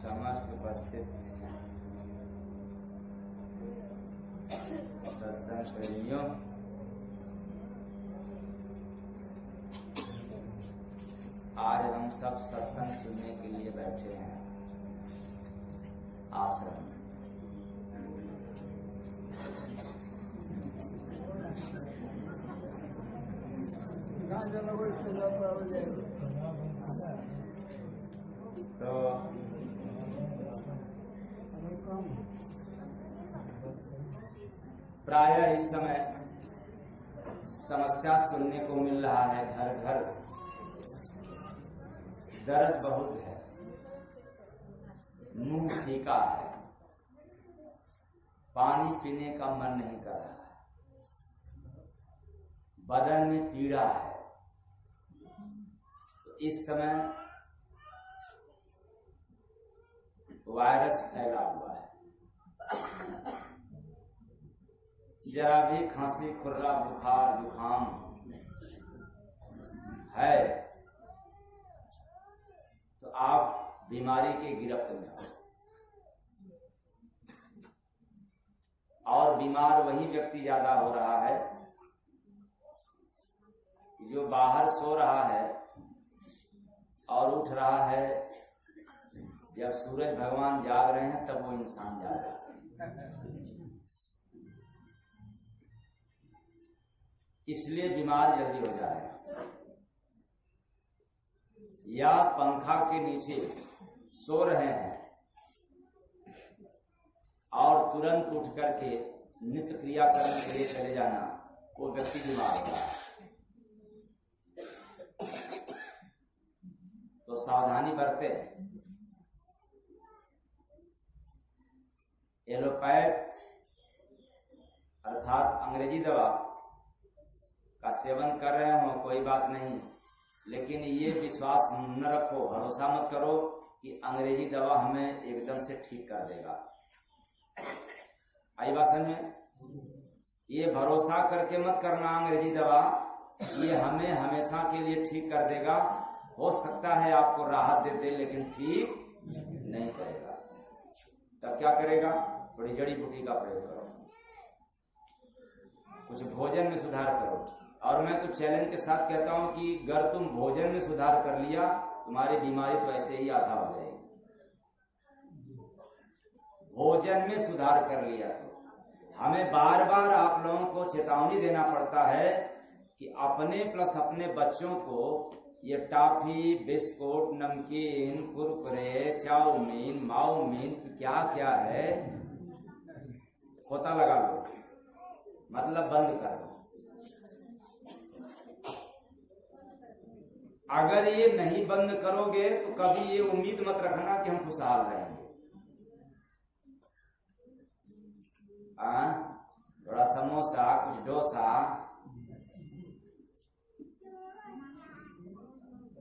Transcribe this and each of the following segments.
समस्त उपस्थित सत्संग प्रेमियों, आज हम सब सत्संग सुनने के लिए बैठे हैं आश्रम में। तो प्रायः इस समय समस्या सुनने को मिल रहा है, घर घर दर्द बहुत है, मुंह फीका है, पानी पीने का मन नहीं कर रहा है, बदन में पीड़ा है। तो इस समय वायरस फैला हुआ है, जरा भी खांसी खुर्रा बुखार जुकाम है तो आप बीमारी के गिरफ्त में हो। और बीमार वही व्यक्ति ज्यादा हो रहा है जो बाहर सो रहा है और उठ रहा है जब सूरज भगवान जाग रहे हैं, तब वो इंसान जाग रहा है। इसलिए बीमार जल्दी हो जाएगा। या पंखा के नीचे सो रहे हैं और तुरंत उठ करके नित्य क्रिया करने के लिए चले जाना, वो व्यक्ति बीमार होता है। तो सावधानी बरते। एलोपैथ अर्थात अंग्रेजी दवा का सेवन कर रहे हो कोई बात नहीं, लेकिन ये विश्वास न रखो, भरोसा मत करो कि अंग्रेजी दवा हमें एकदम से ठीक कर देगा। आई बात समझ में? ये भरोसा करके मत करना अंग्रेजी दवा ये हमें हमेशा के लिए ठीक कर देगा। हो सकता है आपको राहत दे दे, लेकिन ठीक नहीं करेगा। तब क्या करेगा? थोड़ी जड़ी बूटी का प्रयोग करो, कुछ भोजन में सुधार करो। और मैं तो चैलेंज के साथ कहता हूं कि अगर तुम भोजन में सुधार कर लिया, तुम्हारी बीमारी तो ऐसे ही आधा हो जाएगी। भोजन में सुधार कर लिया तो हमें बार बार आप लोगों को चेतावनी देना पड़ता है कि अपने प्लस अपने बच्चों को ये टॉफी, बिस्कुट, नमकीन, कुरकुरे, चाउमीन, माउमीन क्या क्या है, खोता लगा लो, मतलब बंद कर दो। अगर ये नहीं बंद करोगे तो कभी ये उम्मीद मत रखना कि हम खुशहाल रहेंगे। थोड़ा समोसा, कुछ डोसा,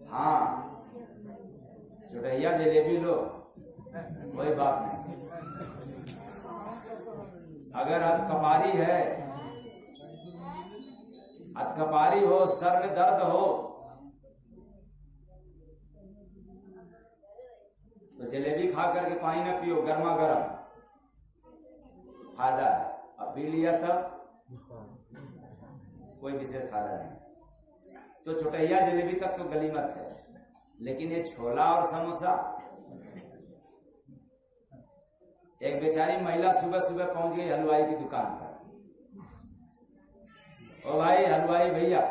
हाँ चुटैया जलेबी लो, कोई बात नहीं। अगर अधकपारी है, अधकपारी हो, सर में दर्द हो, तो जलेबी खा करके पानी न पियो, गर्मा गर्म फायदा है। अब पी लिया तब कोई विशेष फायदा नहीं। तो चुटैया जलेबी तक तो गलीमत है, लेकिन ये छोला और समोसा। एक बेचारी महिला सुबह सुबह पहुंच गई हलवाई की दुकान पर। ओ भाई हलवाई भैया,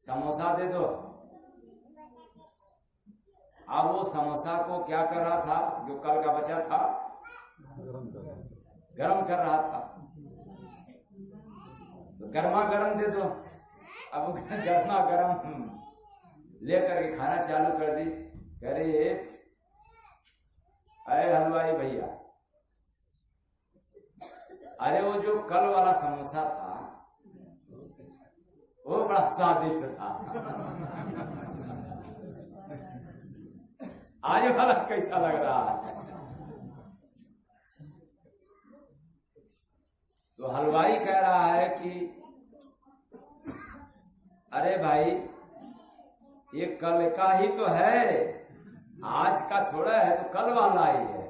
समोसा दे दो। अब वो समोसा को क्या कर रहा था, जो कल का बचा था, गरम कर रहा था। तो गर्मा गर्म दे दो। अब गर्मा गर्म लेकर के खाना चालू कर दी। कह रही, अरे हलवाई भैया, अरे वो जो कल वाला समोसा था वो बड़ा स्वादिष्ट था, आज वाला कैसा लग रहा है? तो हलवाई कह रहा है कि अरे भाई ये कल का ही तो है, आज का थोड़ा है तो कल वाला ही है।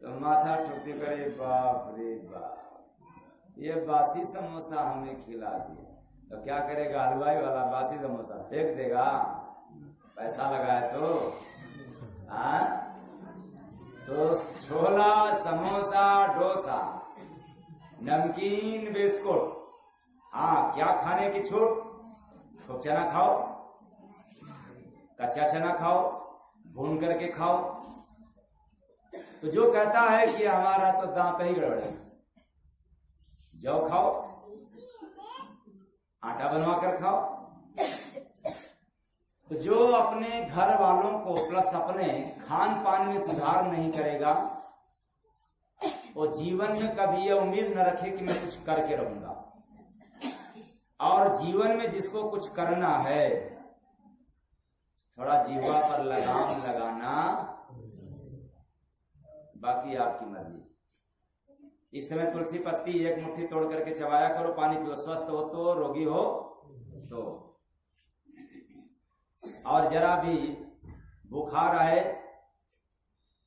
तो माथा ठोकते करे बाप रे बाप, ये बासी समोसा हमें खिला दिया। तो क्या करेगा हलवाई वाला? बासी समोसा फेंक देगा, पैसा लगाए तो। तो छोला, समोसा, डोसा, नमकीन, बिस्कुट, हाँ क्या खाने की छूट? खूब चना खाओ, कच्चा चना खाओ, भून करके खाओ। तो जो कहता है कि हमारा तो दांत ही गड़बड़ है, जौ खाओ, आटा बनवा कर खाओ। तो जो अपने घर वालों को प्लस अपने खान पान में सुधार नहीं करेगा, वो जीवन में कभी यह उम्मीद न रखे कि मैं कुछ करके रहूंगा। और जीवन में जिसको कुछ करना है, थोड़ा जीवा पर लगाम लगाना, बाकी आपकी मर्जी। इस समय तुलसी पत्ती एक मुट्ठी तोड़ करके चबाया करो, पानी पियो, स्वस्थ हो तो, रोगी हो तो। और जरा भी बुखार आए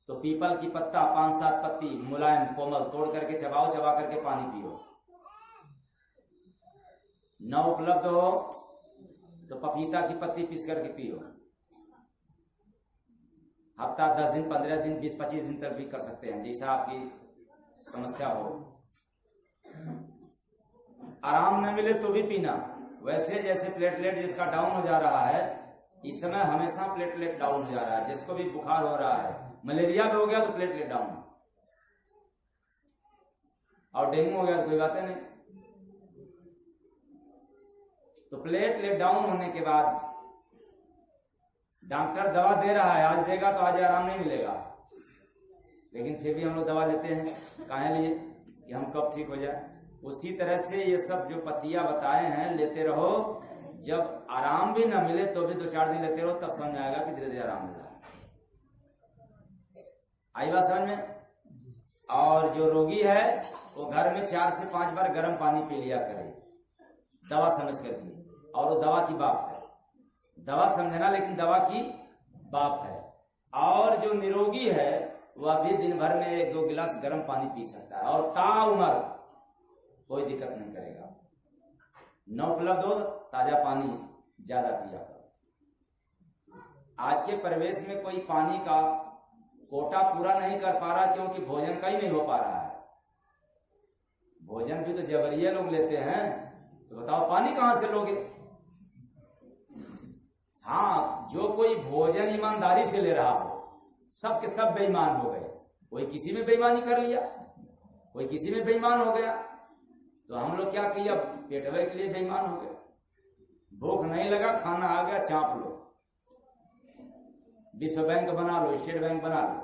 तो पीपल की पत्ता 5-7 पत्ती मुलायम कोमल तोड़ करके चबाओ, चबा करके पानी पियो। न उपलब्ध हो तो पपीता की पत्ती पीस करके पियो। हफ्ता 10 दिन, 15 दिन, 20-25 दिन तक भी कर सकते हैं, जैसा आपकी समस्या हो। आराम न मिले तो भी पीना। वैसे जैसे प्लेटलेट जिसका डाउन हो जा रहा है, इस समय हमेशा प्लेटलेट डाउन हो जा रहा है। जिसको भी बुखार हो रहा है, मलेरिया भी हो गया तो प्लेटलेट डाउन, और डेंगू हो गया तो कोई बात नहीं। तो प्लेटलेट डाउन होने के बाद डॉक्टर दवा दे रहा है, आज देगा तो आज आराम नहीं मिलेगा, लेकिन फिर भी हम लोग दवा लेते हैं। काहे लिए? कि हम कब ठीक हो जाए। उसी तरह से ये सब जो पत्तियां बताए हैं लेते रहो। जब आराम भी ना मिले तो भी 2-4 दिन लेते रहो, तब समझ आएगा कि धीरे धीरे आराम मिला। आई बात समझ में? और जो रोगी है वो घर में 4 से 5 बार गर्म पानी पी लिया करे, दवा समझ करके। और वो दवा की बाप है, दवा समझना, लेकिन दवा की बाप है। और जो निरोगी है वह भी दिन भर में 1-2 गिलास गर्म पानी पी सकता है, और ताउम्र कोई दिक्कत नहीं करेगा। न उपलब्ध हो ताजा पानी ज्यादा पिया करो। आज के परिवेश में कोई पानी का कोटा पूरा नहीं कर पा रहा, क्योंकि भोजन का ही नहीं हो पा रहा है। भोजन भी तो जबरिया लोग लेते हैं, तो बताओ पानी कहां से लोगे? हाँ, जो कोई भोजन ईमानदारी से ले रहा हो, सब के सब बेईमान हो गए। कोई किसी में बेईमानी कर लिया, कोई किसी में बेईमान हो गया। तो हम लोग क्या किया? पेट भर के लिए बेईमान हो गए। भूख नहीं लगा, खाना आ गया, चाप लो, विश्व बैंक बना लो, स्टेट बैंक बना लो।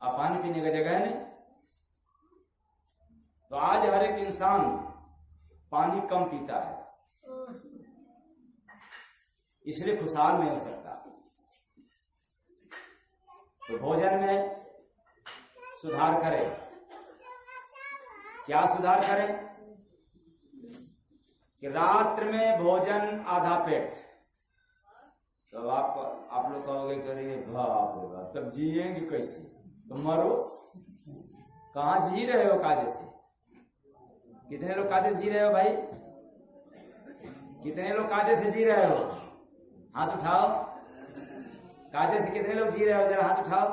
अब पानी पीने का जगह नहीं। तो आज हर एक इंसान पानी कम पीता है, इसलिए खुशहाल नहीं हो सकता। तो भोजन में सुधार करें। क्या सुधार करें? कि रात्र में भोजन आधा पेट। तो आप लोग कहोगे करिए बाप रे बाप, तब जिएंगे कैसे? तो मरो। कहां जी रहे हो कायदे से? कितने लोग कायदे से जी रहे हो भाई? कितने लोग कायदे से जी रहे हो? हाथ उठाओ। कायदे से कितने लोग जी रहे हो? जरा हाथ उठाओ।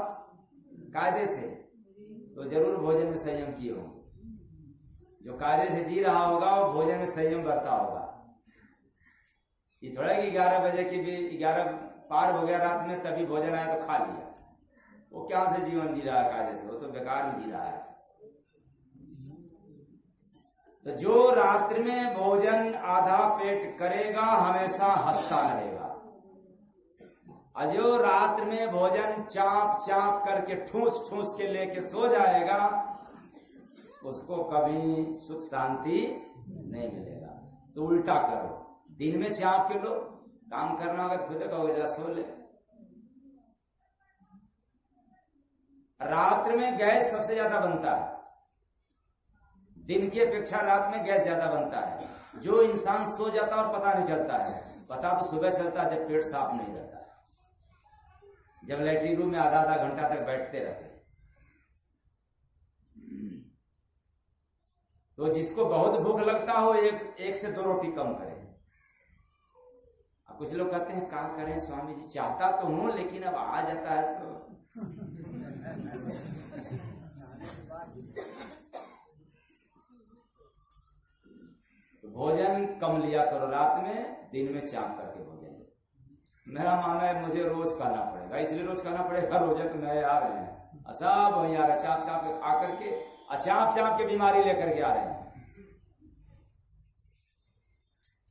कायदे से तो जरूर भोजन में संयम किए होंगे। जो कायदे से जी रहा होगा वो भोजन में संयम बरता होगा। ये थोड़ा कि 11 बजे की भी 11 पार हो गया रात में तभी भोजन आया तो खा लिया। वो क्या से जीवन जी रहा है कायदे से? वो तो बेकार में जी रहा है। तो जो रात्रि में भोजन आधा पेट करेगा हमेशा हंसता रहेगा, और जो रात्रि में भोजन चाप चाप करके ठूस ठूस के लेके सो जाएगा उसको कभी सुख शांति नहीं मिलेगा। तो उल्टा करो, दिन में चाप के लो, काम करना होगा खुद कहोगे जरा सो ले। रात्रि में गैस सबसे ज्यादा बनता है, दिन की अपेक्षा रात में गैस ज्यादा बनता है। जो इंसान सो जाता और पता नहीं चलता है, पता तो सुबह चलता है जब पेट साफ नहीं रहता है, जब लैट्रिन रूम में आधा आधा घंटा तक बैठते रहते। तो जिसको बहुत भूख लगता हो एक से 2 रोटी कम करे। अब कुछ लोग कहते हैं क्या करें स्वामी जी, चाहता तो हूं लेकिन अब आ जाता है तो भोजन कम लिया करो रात में, दिन में चाप करके भोजन। मेरा मानना है मुझे रोज खाना पड़ेगा, इसलिए रोज खाना पड़ेगा, रोज तो मैं आ रहे हैं सब वही आ रहे हैं, चाप चाप के खा करके चाप चाप के बीमारी लेकर के आ रहे हैं।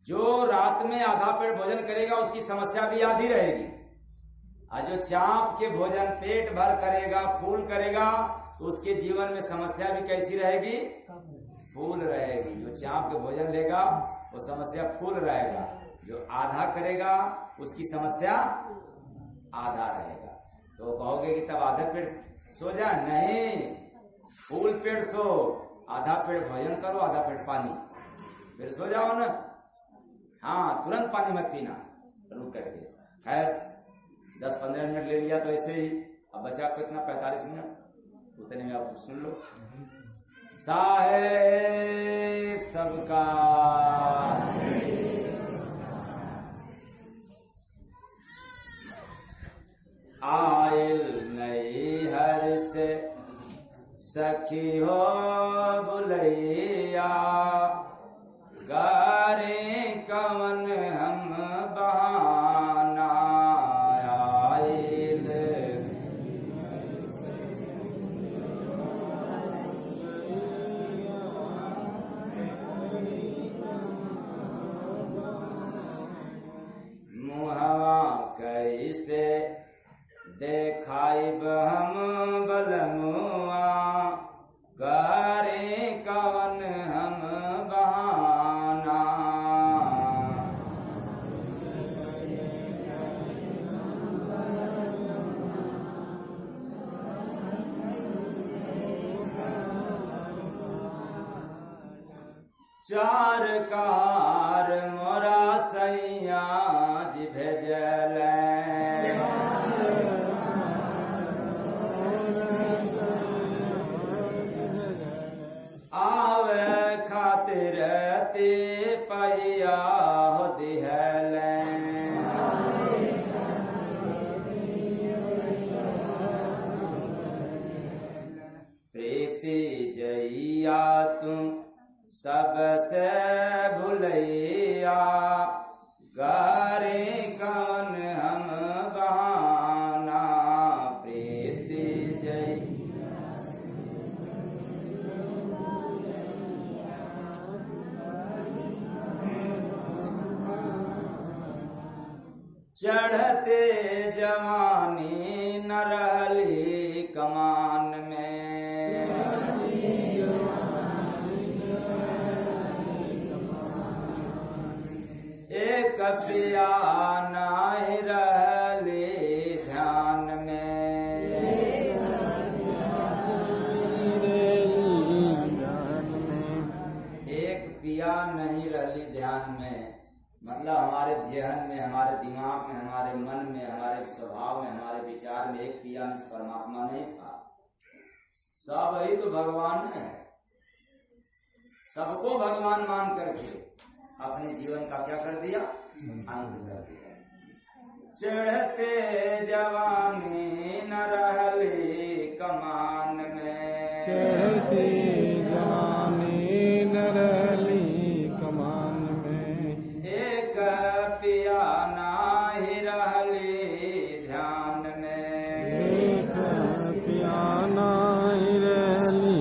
जो रात में आधा पेट भोजन करेगा उसकी समस्या भी आधी रहेगी, और जो चाप के भोजन पेट भर करेगा, फूल करेगा, तो उसके जीवन में समस्या भी कैसी रहेगी, फूल रहेगी। जो चाप के भोजन लेगा वो समस्या फूल रहेगा, जो आधा करेगा उसकी समस्या आधा रहेगा। तो कहोगे कि तब आधा पेट सो जा, नहीं, फूल पेट सो, आधा पेट भोजन करो, आधा पेट पानी, फिर सो जाओ ना। हाँ, तुरंत पानी मत पीना, रुक करके। खैर 10-15 मिनट ले लिया तो ऐसे ही, अब बचा कितना 45 मिनट, उतने में आप सुन लो। साहेब सबका आयल नई हर से सखी हो बुलैया, गारे कवन हम बहाना आयल। मुहवा कैसे देखाई हम बलमुआ, करे कवन हम बहाना। चार कार मोरा सैया जी भेजल, आवे खातिर ते पैया हो दिहल। प्रीति जइया तुम सबसे भुलैया, गारे कौन हम बहाना। प्रीति जई चढ़ते जवानी न रहली कमान में, एक पिया नाहि रहली ध्यान में। एक पिया नहीं रहली ध्यान में, मतलब हमारे जहन में, हमारे दिमाग में, हमारे मन में, हमारे स्वभाव में, हमारे विचार में एक पिया में परमात्मा नहीं था। सब ही तो भगवान है। सबको भगवान मान करके अपने जीवन का क्या कर दिया, अंत कर दिया। चढ़ते जवानी न रहली कमान में, चढ़ते जवानी न रहली कमान में। एक पिया नाही रहली ध्यान में, एक पिया नाही रहली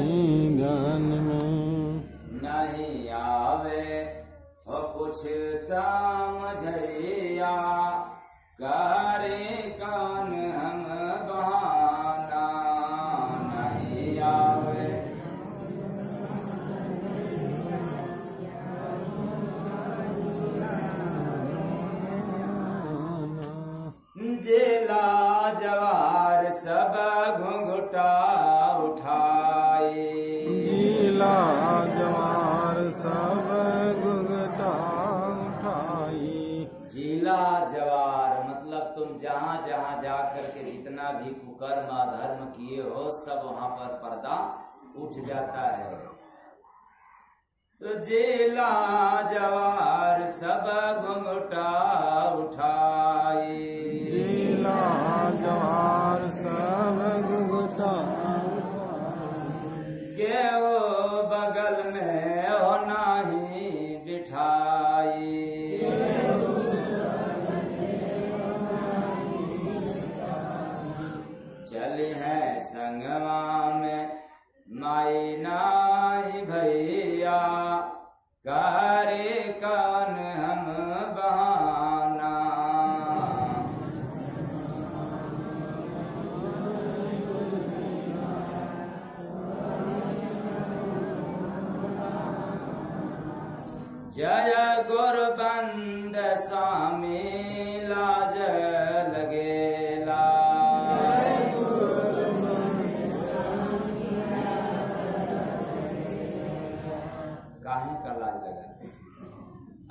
ध्यान में। नहीं आवे हो कुछ समझैया, करे कौन हम बहाना। नहीं आवे जेला जवार सब घुंघटा उठाई, जिला जवार सब घुंघटा उठाई। जा करके जितना भी कुकर्म अधर्म किए हो सब वहां पर पर्दा उठ जाता है। तो जेला जवार सब घुंघटा उठाए, जिला जवार सब घुंघटा के वो बगल में हो नाही बिठाई, चली है संगमा में माई नाही भैया, करे कौन हम बहाना। जय गुरबंद स्वामी लाज लगेला, काहे का लाज लगा?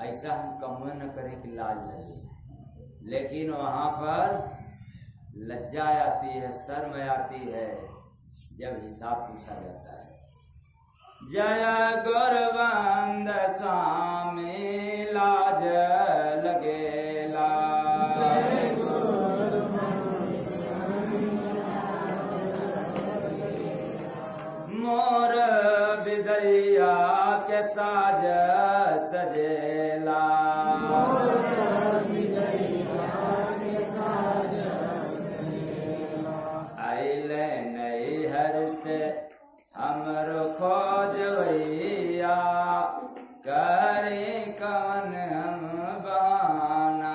ऐसा हम कम न करें कि लाज लगे, लेकिन वहां पर लज्जा आती है, शर्म आती है जब हिसाब पूछा जाता है। जय गुरबंद स्वामी लाज लगेला, मोर विदैया के साज सजेला, आइले नैहर से हमरो खोजवैया, करे कौन हम बहाना।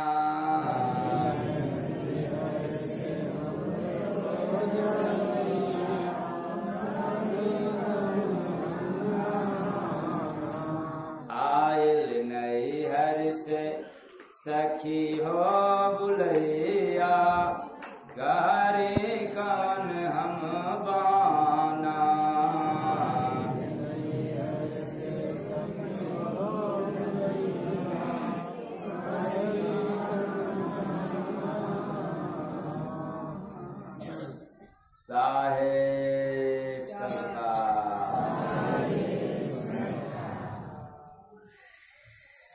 आइल नैहर से सखी हो बुलैया, करे कौन हम बहाना। साहेब सबका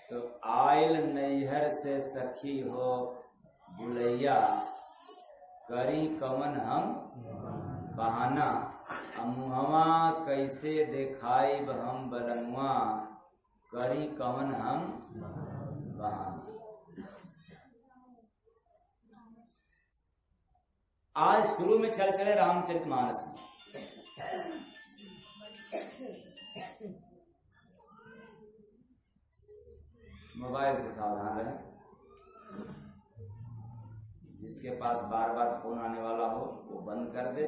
तो आयल नैहर से सखी हो बुलैया, करी कवन हम बहाना। मुहवा कैसे देखाई हम बलनुआ, करी कवन हम बहाना। आज शुरू में चले रामचरितमानस में मोबाइल से सावधान रहे, जिसके पास बार बार फोन आने वाला हो वो बंद कर दे,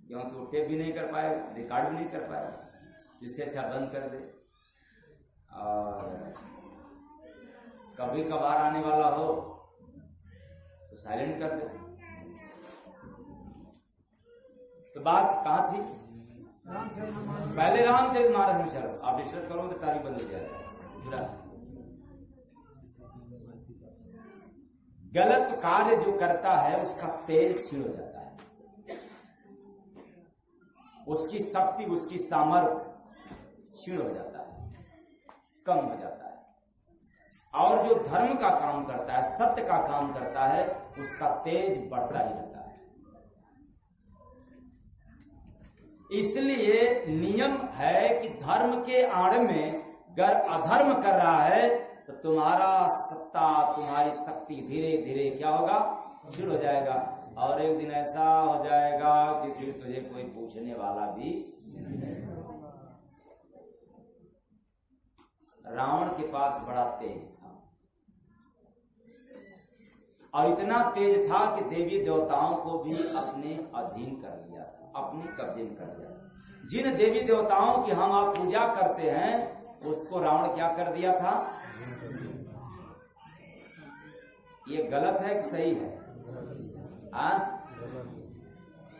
क्योंकि वो टेप भी नहीं कर पाएगा, रिकॉर्ड भी नहीं कर पाएगा, इससे अच्छा बंद कर दे। और कभी कभार आने वाला हो तो साइलेंट कर दे। तो बात कहाँ थी? पहले रामचरितमानस में चलो, आप डिस्टर्ब करो तो तारीख बंद हो जाएगा। गलत कार्य जो करता है उसका तेज क्षीण हो जाता है, उसकी शक्ति उसकी सामर्थ्य क्षीण हो जाता है, कम हो जाता है। और जो धर्म का काम करता है, सत्य का काम करता है, उसका तेज बढ़ता ही रहता है। इसलिए नियम है कि धर्म के आड़ में अगर अधर्म कर रहा है तो तुम्हारा सत्ता तुम्हारी शक्ति धीरे धीरे क्या होगा? क्षीण हो जाएगा। और एक दिन ऐसा हो जाएगा कि फिर तुझे कोई पूछने वाला भी नहीं। रावण के पास बड़ा तेज था, और इतना तेज था कि देवी देवताओं को भी अपने अधीन कर लिया था, अपने कब्जे में कर लिया था। जिन देवी देवताओं की हम आप पूजा करते हैं उसको रावण क्या कर दिया था? ये गलत है कि सही है?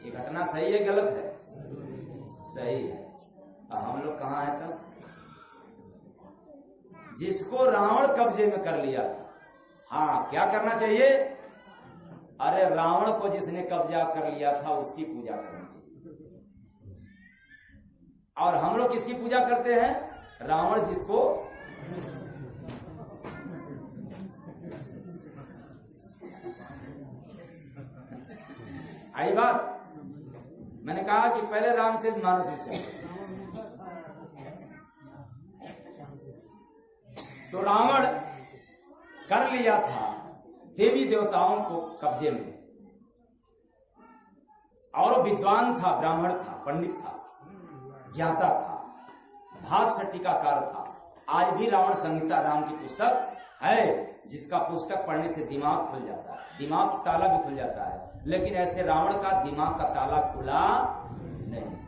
ये घटना सही है गलत है? सही है। अब हम लोग कहाँ हैं तब? जिसको रावण कब्जे में कर लिया था, हाँ क्या करना चाहिए? अरे रावण को जिसने कब्जा कर लिया था उसकी पूजा करनी चाहिए। और हम लोग किसकी पूजा करते हैं? रावण जिसको आई बात। मैंने कहा कि पहले रामचरितमानस में चले तो रावण कर लिया था देवी देवताओं को कब्जे में, और वो विद्वान था, ब्राह्मण था, पंडित था, ज्ञाता था, भाष्य टीकाकार था। आज भी रावण संहिता राम की पुस्तक है जिसका पुस्तक पढ़ने से दिमाग खुल जाता है, दिमाग का ताला भी खुल जाता है। लेकिन ऐसे रावण का दिमाग का ताला खुला नहीं।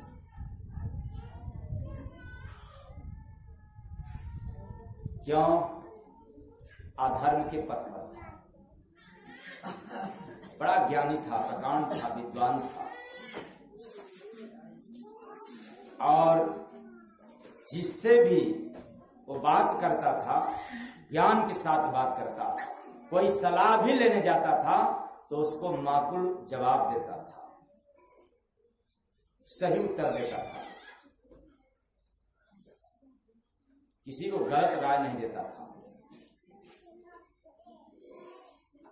क्यों? अधर्म के पथ पर था, बड़ा ज्ञानी था, प्रकांड था, विद्वान था, और जिससे भी वो बात करता था ज्ञान के साथ बात करता था। कोई सलाह भी लेने जाता था तो उसको माकूल जवाब देता था, सही उत्तर देता था, किसी को गलत राय नहीं देता था।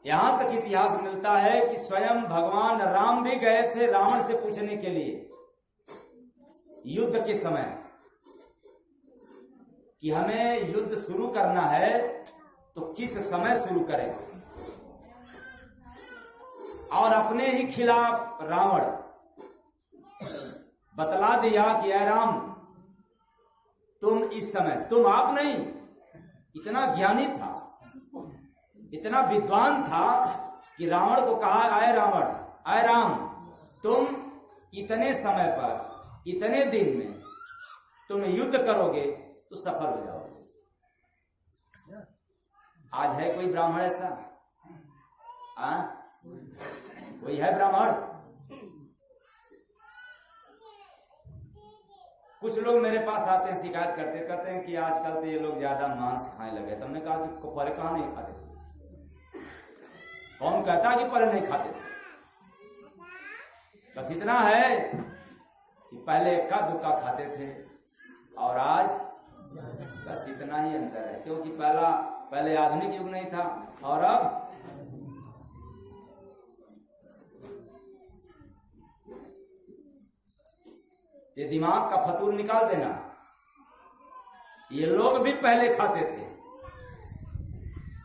यहां तक इतिहास मिलता है कि स्वयं भगवान राम भी गए थे रावण से पूछने के लिए युद्ध के समय कि हमें युद्ध शुरू करना है तो किस समय शुरू करें। और अपने ही खिलाफ रावण बतला दिया कि ऐ राम, तुम इस समय, तुम आप नहीं, इतना ज्ञानी था, इतना विद्वान था कि रावण को कहा, आए रावण, आए राम, तुम इतने समय पर, इतने दिन में तुम युद्ध करोगे तो सफल हो जाओगे। आज है कोई ब्राह्मण ऐसा? कोई है ब्राह्मण? कुछ लोग मेरे पास आते हैं, शिकायत करते, कहते हैं कि आजकल तो ये लोग ज्यादा मांस खाने लगे। तो हमने कहा कि पहले कहां नहीं खाते थे? कौन कहता कि पहले नहीं खाते थे? बस इतना है कि पहले इक्का दुक्का खाते थे और आज बस इतना ही अंतर है। क्योंकि पहले आधुनिक युग नहीं था और अब ये दिमाग का फतूर निकाल देना। ये लोग भी पहले खाते थे।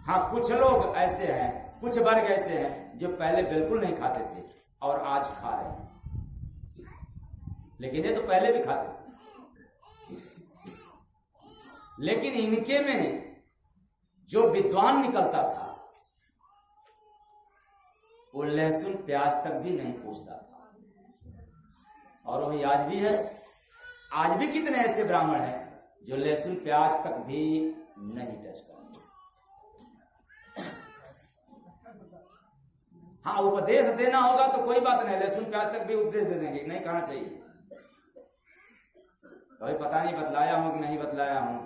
हाँ, कुछ लोग ऐसे हैं, कुछ वर्ग ऐसे हैं जो पहले बिल्कुल नहीं खाते थे और आज खा रहे हैं, लेकिन ये तो पहले भी खाते थे। लेकिन इनके में जो विद्वान निकलता था वो लहसुन प्याज तक भी नहीं पूछता था। और वही आज भी है। आज भी कितने ऐसे ब्राह्मण हैं जो लहसुन प्याज तक भी नहीं टच करते। हाँ, उपदेश देना होगा तो कोई बात नहीं, लहसुन प्याज तक भी उपदेश दे देंगे, नहीं खाना चाहिए। कभी पता नहीं बतलाया हूं कि नहीं बतलाया हूं।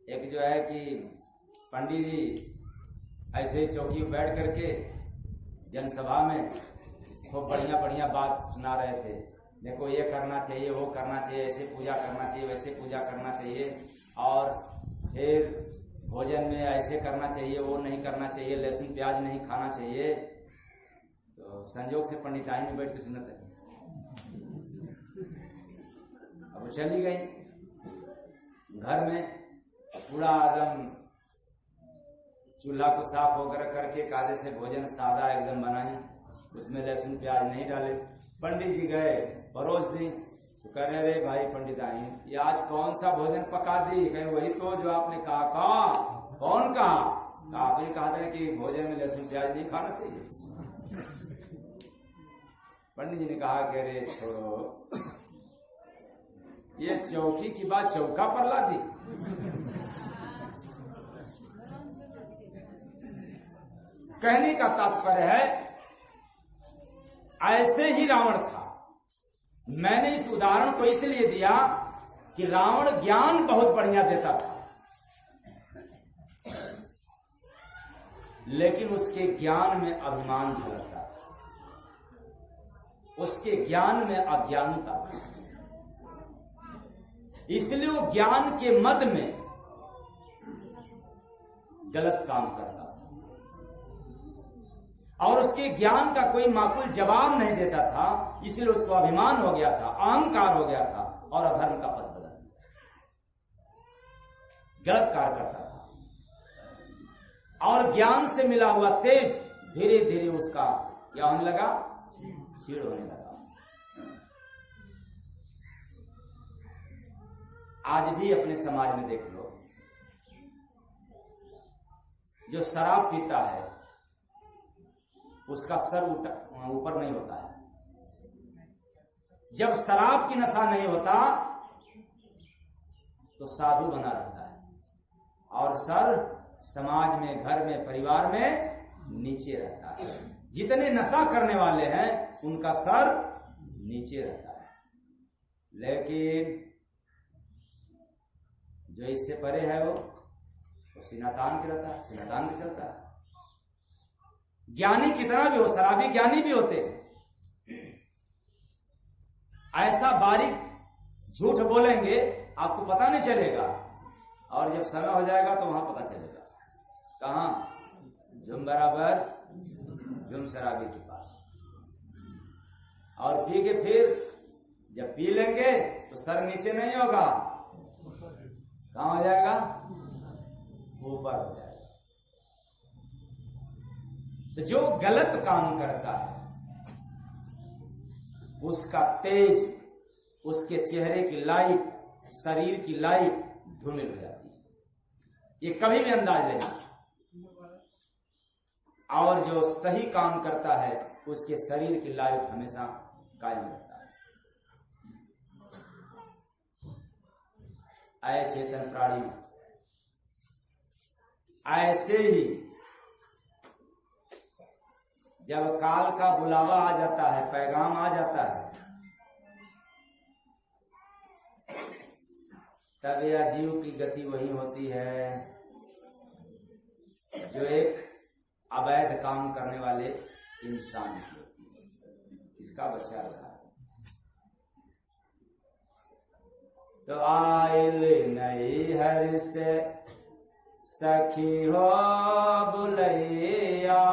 एक जो है कि पंडित जी ऐसे ही चौकी पर बैठ करके जनसभा में खूब बढ़िया बढ़िया बात सुना रहे थे। देखो, ये करना चाहिए, वो करना चाहिए, ऐसे पूजा करना चाहिए, वैसे पूजा करना चाहिए, और फिर भोजन में ऐसे करना चाहिए, वो नहीं करना चाहिए, लहसुन प्याज नहीं खाना चाहिए। तो संजोग से पंडिताई में बैठ के सुनते हैं। अब वो चली गई घर में, पूरा एकदम चूल्हा को साफ वगैरह करके काले से भोजन सादा एकदम बनाई, उसमें लहसुन प्याज नहीं डाले। पंडित जी गए, परोस दी, तो कह रहे, अरे भाई पंडिताई, ये आज कौन सा भोजन पका दी? कहीं वही तो जो आपने कहा। कहा? कौन कहा? आपने कहा था कि भोजन में लहसुन प्याज नहीं खाना चाहिए। पंडित जी ने कहा कि अरे छोड़ो, ये चौकी की बात चौका पर ला दी। कहने का तात्पर्य है, ऐसे ही रावण था। मैंने इस उदाहरण को इसलिए दिया कि रावण ज्ञान बहुत बढ़िया देता था, लेकिन उसके ज्ञान में अभिमान झलकता था। उसके ज्ञान में अज्ञानता थी, इसलिए वो ज्ञान के मद में गलत काम करता था और उसके ज्ञान का कोई माकूल जवाब नहीं देता था, इसलिए उसको अभिमान हो गया था, अहंकार हो गया था और अधर्म का पद बदल गलत कार्य करता था। और ज्ञान से मिला हुआ तेज धीरे धीरे उसका क्या होने लगा, क्षीण होने लगा। आज भी अपने समाज में देख लो, जो शराब पीता है उसका सर ऊपर नहीं होता है। जब शराब की नशा नहीं होता तो साधु बना रहता है और सर समाज में, घर में, परिवार में नीचे रहता है। जितने नशा करने वाले हैं उनका सर नीचे रहता है, लेकिन जो इससे परे है वो सीनातान के रहता है, सीनातान के चलता है। ज्ञानी कितना भी हो, शराबी ज्ञानी भी होते हैं। ऐसा बारीक झूठ बोलेंगे आपको पता नहीं चलेगा, और जब समय हो जाएगा तो वहां पता चलेगा। कहां? झुम बराबर झुम शराबी के पास। और पी के फिर जब पी लेंगे तो सर नीचे नहीं होगा, कहां हो जाएगा? ऊपर हो जाएगा। तो जो गलत काम करता है उसका तेज, उसके चेहरे की लाइट, शरीर की लाइट धूमिल हो जाती है, ये कभी भी अंदाज लेना। और जो सही काम करता है उसके शरीर की लाइट हमेशा कायम रहता है। आए चेतन प्राणी, ऐसे ही जब काल का बुलावा आ जाता है, पैगाम आ जाता है, तब यह जीव की गति वही होती है जो एक अवैध काम करने वाले इंसान की होती है। इसका बच्चा रहा है तो आइल नई हर से सखी हो बुलैया,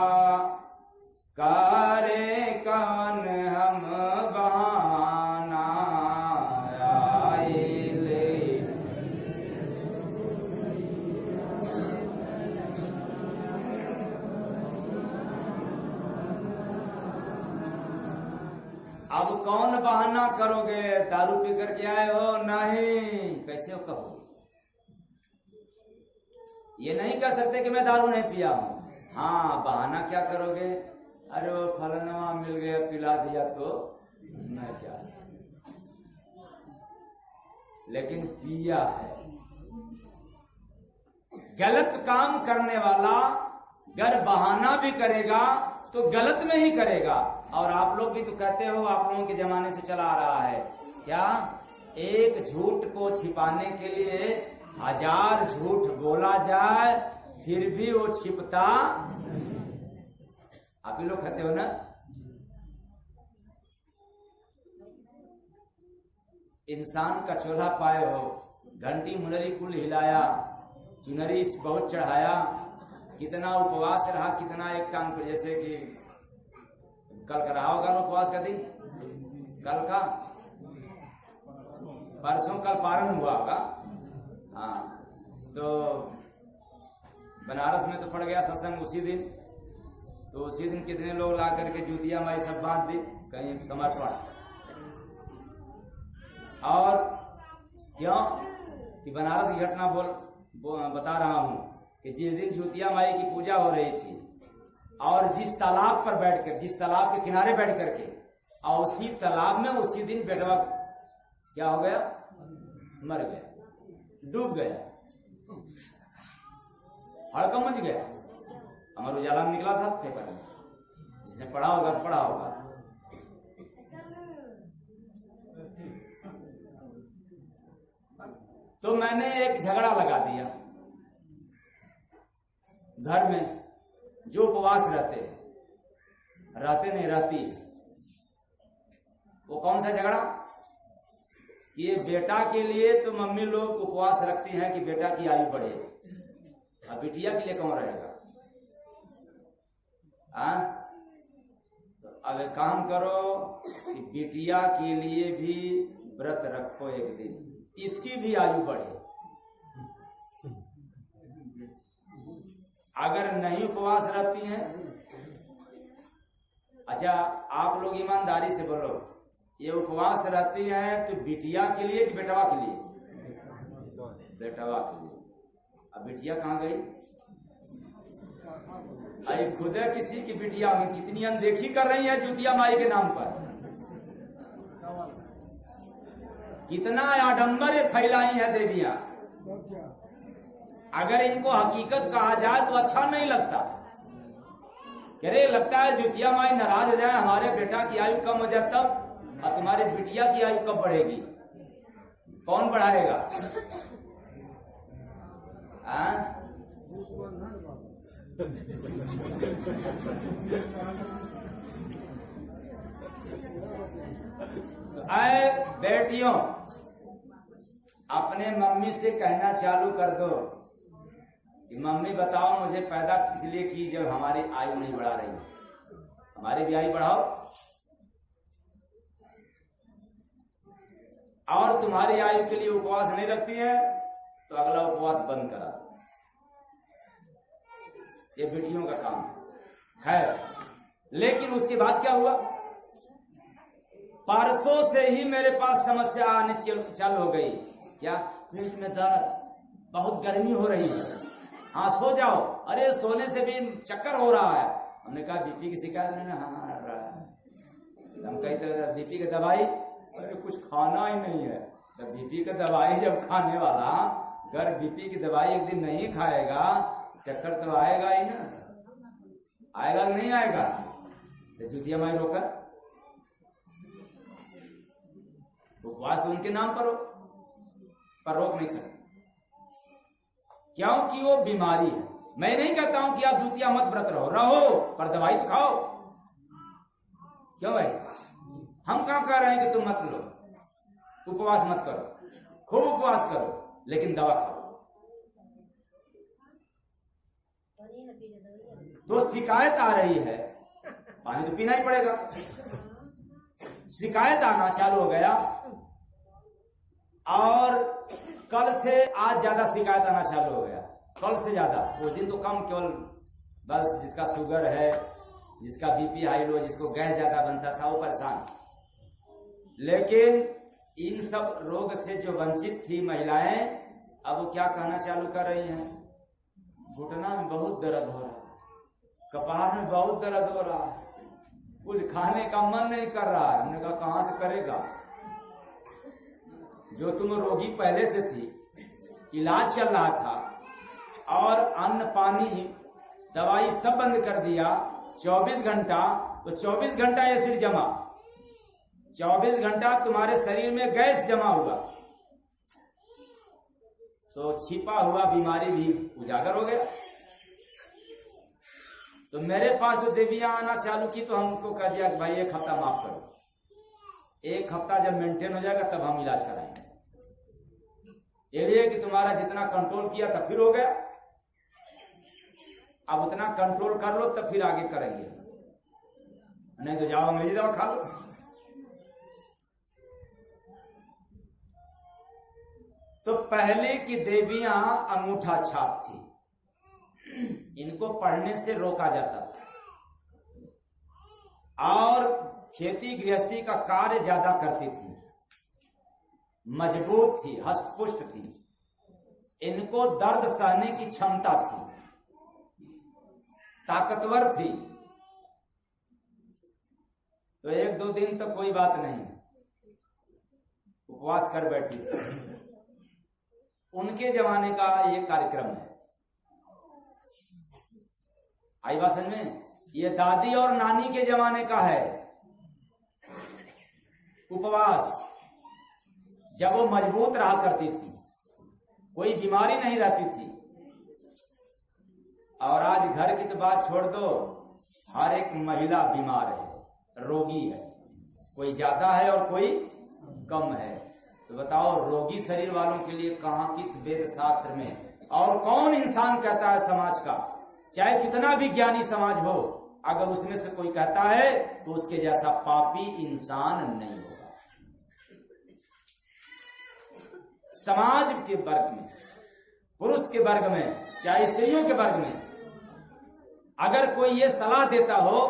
करे कौन हम बहाना आइले। अब कौन बहाना करोगे? दारू पी करके आए हो? नहीं। कैसे हो कहो? ये नहीं कह सकते कि मैं दारू नहीं पिया हूं। हाँ, बहाना क्या करोगे? अरे वो फलनवा मिल गया, पिला दिया तो मैं क्या, लेकिन पिया है। गलत काम करने वाला अगर बहाना भी करेगा तो गलत में ही करेगा। और आप लोग भी तो कहते हो, आप लोगों के जमाने से चला आ रहा है क्या, एक झूठ को छिपाने के लिए 1000 झूठ बोला जाए फिर भी वो छिपता। आप ही लोग कहते हो ना, इंसान का चोला पाए हो, घंटी मुनरी कुल हिलाया, चुनरी बहुत चढ़ाया, कितना उपवास रहा, कितना एक टांग पर, जैसे कि कल का रहा होगा ना उपवास का दिन, कल का परसों कल पारण हुआ होगा। हाँ, तो बनारस में तो पड़ गया सत्संग उसी दिन, तो उसी दिन कितने लोग ला करके जूतिया माई सब बांध दी, कहीं समर्पण। और क्यों कि बनारस की घटना बता रहा हूं कि जिस दिन जूतिया माई की पूजा हो रही थी और जिस तालाब पर बैठकर, जिस तालाब के किनारे बैठ करके, और उसी तालाब में उसी दिन बेटवा क्या हो गया, मर गया, डूब गया, हड़कम मच गया। अमर उजाला में निकला था पेपर में, जिसने पढ़ा होगा पढ़ा होगा। तो मैंने एक झगड़ा लगा दिया घर में, जो उपवास रहते नहीं रहती, वो कौन सा झगड़ा कि ये बेटा के लिए तो मम्मी लोग उपवास रखती हैं कि बेटा की आयु बढ़े, अब बिटिया के लिए कौन रहेगा? तो अब एक काम करो कि बिटिया के लिए भी व्रत रखो एक दिन, इसकी भी आयु बढ़े। अगर नहीं उपवास रहती हैं, अच्छा आप लोग ईमानदारी से बोलो, ये उपवास रहती हैं तो बिटिया के लिए कि बेटवा के लिए? बेटवा के लिए। अब बिटिया कहाँ गई? अरे खुद किसी की बिटिया में कितनी अनदेखी कर रही है जुतिया माई के नाम पर, कितना आडंबर फैलाई है देवियां। अगर इनको हकीकत कहा जाए तो अच्छा नहीं लगता। कह रहे लगता है जुतिया माई नाराज हो जाए, हमारे बेटा की आयु कम हो जाए तब, और तुम्हारी बिटिया की आयु कब बढ़ेगी? कौन बढ़ाएगा? आए बेटियों, अपने मम्मी से कहना चालू कर दो कि मम्मी बताओ मुझे पैदा किस लिए की जब हमारी आयु नहीं बढ़ा रही, हमारी भी आयु बढ़ाओ। और तुम्हारी आयु के लिए उपवास नहीं रखती है तो अगला उपवास बंद करा। ये बेटियों का काम है। लेकिन उसके बाद क्या हुआ? परसों से ही मेरे पास समस्या आने चल हो गई। क्या? पेट में दर्द, बहुत गर्मी हो रही है, हाँ सो जाओ। अरे सोने से भी चक्कर हो रहा है। हमने कहा बीपी की शिकायत नहीं ना? हाँ रहा है। हम कहते बीपी की दवाई, अरे कुछ खाना ही नहीं है। तो बीपी की दवाई जब खाने वाला अगर बीपी की दवाई एक दिन नहीं खाएगा, चक्कर तो आएगा ही ना, आएगा कि नहीं आएगा? तो जुतिया माई रोका, उपवास तो उनके नाम पर हो, पर रोक नहीं सकते क्योंकि वो बीमारी है। मैं नहीं कहता हूं कि आप जुतिया मत व्रत रहो, पर दवाई तो खाओ। क्यों भाई? हम कहां कह रहे हैं कि तुम मत लो, उपवास मत करो, खूब उपवास करो, लेकिन दवा खाओ। तो शिकायत आ रही है, पानी तो पीना ही पड़ेगा। शिकायत आना चालू हो गया और कल से आज ज्यादा शिकायत आना चालू हो गया। कल से ज्यादा, उस दिन तो कम, केवल बस जिसका शुगर है, जिसका बीपी हाई लो, जिसको गैस ज्यादा बनता था वो परेशान। लेकिन इन सब रोग से जो वंचित थी महिलाएं, अब वो क्या कहना चालू कर रही हैं? घुटना में बहुत दर्द हो रहा है, कपार में बहुत दर्द हो रहा है, कुछ खाने का मन नहीं कर रहा है। हमने कहा कहां से करेगा? जो तुम रोगी पहले से थी, इलाज चल रहा था और अन्न पानी दवाई सब बंद कर दिया 24 घंटा, तो 24 घंटा एसिड जमा, 24 घंटा तुम्हारे शरीर में गैस जमा हुआ, तो छिपा हुआ बीमारी भी उजागर हो गया। तो मेरे पास तो देवियां आना चालू की, तो हमको कह दिया कि भाई 1 हफ्ता माफ करो, 1 हफ्ता जब मेंटेन हो जाएगा तब हम इलाज कराएंगे। ये लिए कि तुम्हारा जितना कंट्रोल किया तब फिर हो गया, अब उतना कंट्रोल कर लो तब फिर आगे करेंगे, नहीं तो जाओ अंग्रेजी दवा खा लो। तो पहले की देवियां अंगूठा छाप थी, इनको पढ़ने से रोका जाता था और खेती गृहस्थी का कार्य ज्यादा करती थी, मजबूत थी, हष्टपुष्ट थी, इनको दर्द सहने की क्षमता थी, ताकतवर थी। तो 1-2 दिन तक कोई बात नहीं, उपवास कर बैठी थी। उनके जमाने का ये कार्यक्रम है, आई बात समझ में? ये दादी और नानी के जमाने का है उपवास, जब वो मजबूत रहा करती थी, कोई बीमारी नहीं रहती थी। और आज घर की तो बात छोड़ दो, हर एक महिला बीमार है, रोगी है। कोई ज्यादा है और कोई कम है। तो बताओ रोगी शरीर वालों के लिए कहाँ, किस वेद शास्त्र में, और कौन इंसान कहता है समाज का, चाहे कितना भी ज्ञानी समाज हो, अगर उसमें से कोई कहता है तो उसके जैसा पापी इंसान नहीं होगा। समाज के वर्ग में, पुरुष के वर्ग में, चाहे स्त्रियों के वर्ग में, अगर कोई ये सलाह देता हो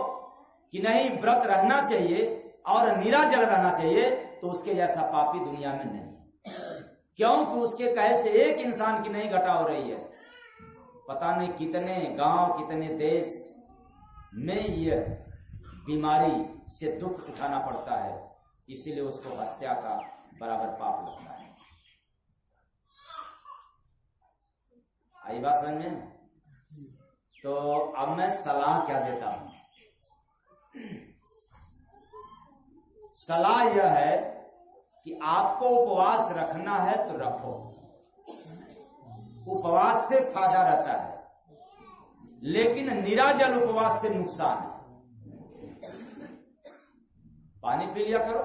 कि नहीं व्रत रहना चाहिए और निराजल रहना चाहिए, तो उसके जैसा पापी दुनिया में नहीं। क्योंकि उसके कहे से एक इंसान की नहीं घटा हो रही है, पता नहीं कितने गांव, कितने देश में यह बीमारी से दुख उठाना पड़ता है, इसीलिए उसको हत्या का बराबर पाप लगता है। आई बात समझ में? तो अब मैं सलाह क्या देता हूं? सलाह यह है कि आपको उपवास रखना है तो रखो। उपवास से फायदा रहता है, लेकिन निराजल उपवास से नुकसान है। पानी पी लिया करो,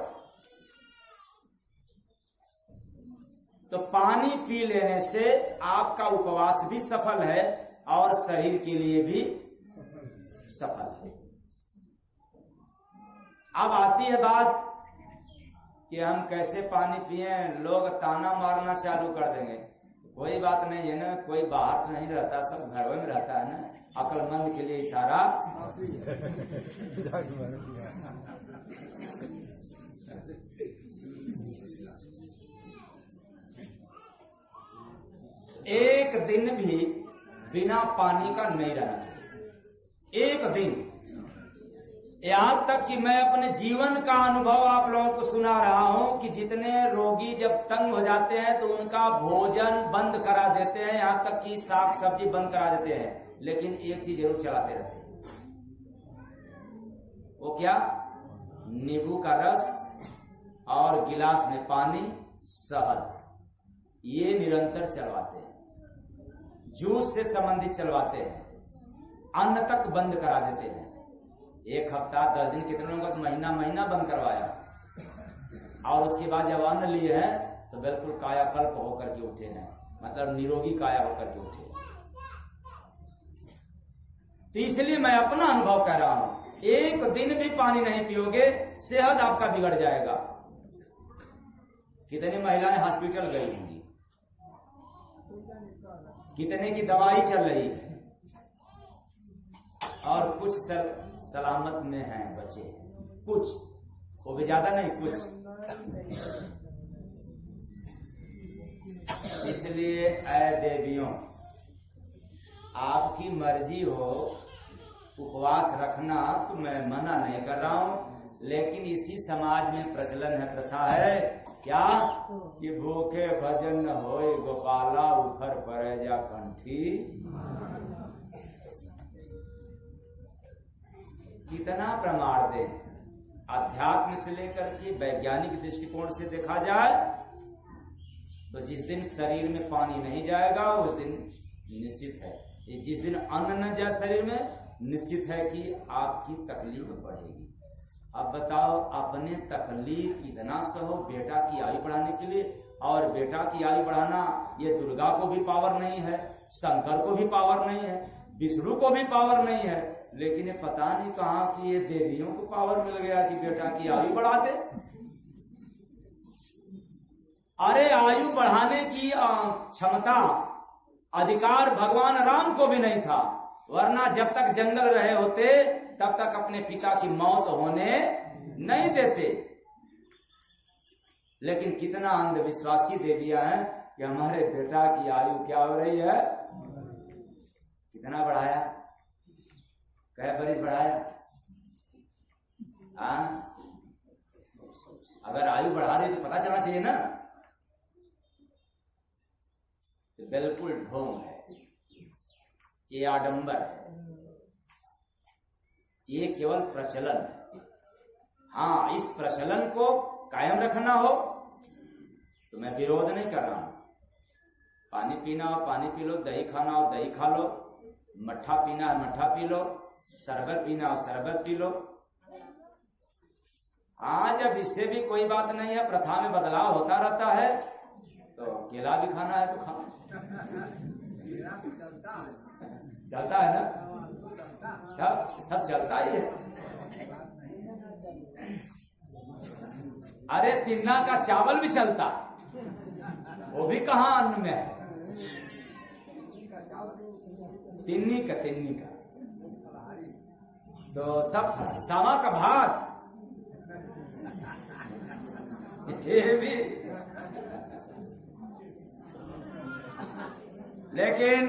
तो पानी पी लेने से आपका उपवास भी सफल है और शरीर के लिए भी सफल है। अब आती है बात कि हम कैसे पानी पिए, लोग ताना मारना चालू कर देंगे। कोई बात नहीं है ना, कोई बाहर तो नहीं रहता, सब घर में रहता है ना। अक्लमंद के लिए इशारा एक दिन भी बिना पानी का नहीं रहना चाहिए। एक दिन, यहां तक कि मैं अपने जीवन का अनुभव आप लोगों को सुना रहा हूं कि जितने रोगी जब तंग हो जाते हैं तो उनका भोजन बंद करा देते हैं, यहां तक कि साग सब्जी बंद करा देते हैं, लेकिन एक चीज जरूर चलाते रहते हैं। वो क्या? नींबू का रस और गिलास में पानी, शहद, ये निरंतर चलवाते हैं। जूस से संबंधित चलवाते हैं। अन्न तक बंद करा देते हैं। एक हफ्ता 10 दिन, कितने लोगों को महीना महीना बंद करवाया, और उसके बाद जब अन्न लिए हैं तो बिल्कुल कायाकल्प होकर के उठे हैं, मतलब निरोगी काया होकर के उठे। तो इसलिए मैं अपना अनुभव कह रहा हूं, एक दिन भी पानी नहीं पियोगे, सेहत आपका बिगड़ जाएगा। कितनी महिलाएं हॉस्पिटल गई होंगी, कितने की दवाई चल रही है, और कुछ सलामत में हैं बचे, कुछ, वो भी ज्यादा नहीं, कुछ। इसलिए ऐ देवियों, आपकी मर्जी हो उपवास रखना तो मैं मना नहीं कर रहा हूं, लेकिन इसी समाज में प्रचलन है, प्रथा है क्या कि भूखे भजन न होए गोपाला, उफर परे जा कंठी। कितना प्रमाण दे, अध्यात्म से लेकर के वैज्ञानिक दृष्टिकोण से देखा जाए तो जिस दिन शरीर में पानी नहीं जाएगा उस दिन निश्चित है, जिस दिन अन्न न जाए शरीर में, निश्चित है कि आपकी तकलीफ बढ़ेगी। अब बताओ, अपने तकलीफ इतना सहो बेटा की आयु बढ़ाने के लिए, और बेटा की आयु बढ़ाना ये दुर्गा को भी पावर नहीं है, शंकर को भी पावर नहीं है, विष्णु को भी पावर नहीं है, लेकिन ये पता नहीं कहां कि ये देवियों को पावर मिल गया कि बेटा की आयु बढ़ा दे। अरे आयु बढ़ाने की क्षमता, अधिकार भगवान राम को भी नहीं था, वरना जब तक जंगल रहे होते तब तक अपने पिता की मौत होने नहीं देते। लेकिन कितना अंधविश्वासी देवियां हैं कि हमारे बेटा की आयु क्या हो रही है, कितना बढ़ाया, कै बरिस बढ़ाया। अगर आयु बढ़ा रही तो पता चलना चाहिए ना। तो बिल्कुल ढोंग है, ये आडंबर है, ये केवल प्रचलन है। हाँ, इस प्रचलन को कायम रखना हो तो मैं विरोध नहीं कर रहा हूं। पानी पीना हो पानी पी लो, दही खाना हो दही खा लो, मट्ठा पीना है मट्ठा पी लो, शरबत पीना हो शरबत पी लो। आज जब इससे भी कोई बात नहीं है, प्रथा में बदलाव होता रहता है, तो केला भी खाना है तो खाओ, चलता है ना, सब चलता ही है। अरे तिन्ना का चावल भी चलता, वो भी कहाँ अन्न में है, तिन्नी का तो सब सामा का भात ये भी। लेकिन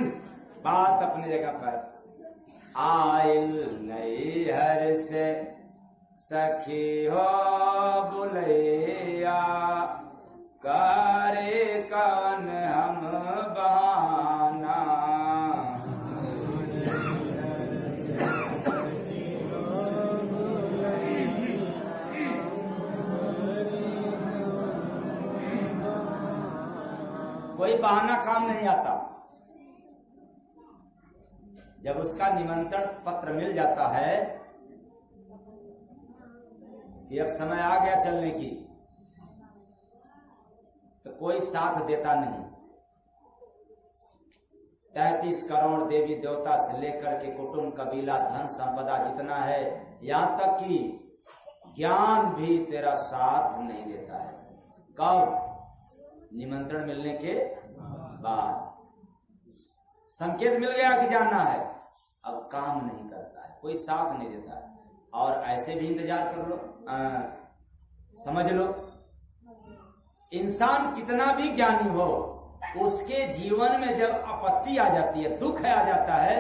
बात अपनी जगह पर, आइल नैहर से सखी हो बुलैया, करे कवन हम बहाना, कोई बहाना काम नहीं आता। जब उसका निमंत्रण पत्र मिल जाता है कि अब समय आ गया चलने की, तो कोई साथ देता नहीं। 33 करोड़ देवी देवता से लेकर के कुटुंब कबीला धन संपदा जितना है, यहां तक कि ज्ञान भी तेरा साथ नहीं देता है। कब? निमंत्रण मिलने के बाद संकेत मिल गया कि जाना है, अब काम नहीं करता है, कोई साथ नहीं देता है। और ऐसे भी इंतजार कर लो, समझ लो, इंसान कितना भी ज्ञानी हो, उसके जीवन में जब आपत्ति आ जाती है, दुख आ जाता है,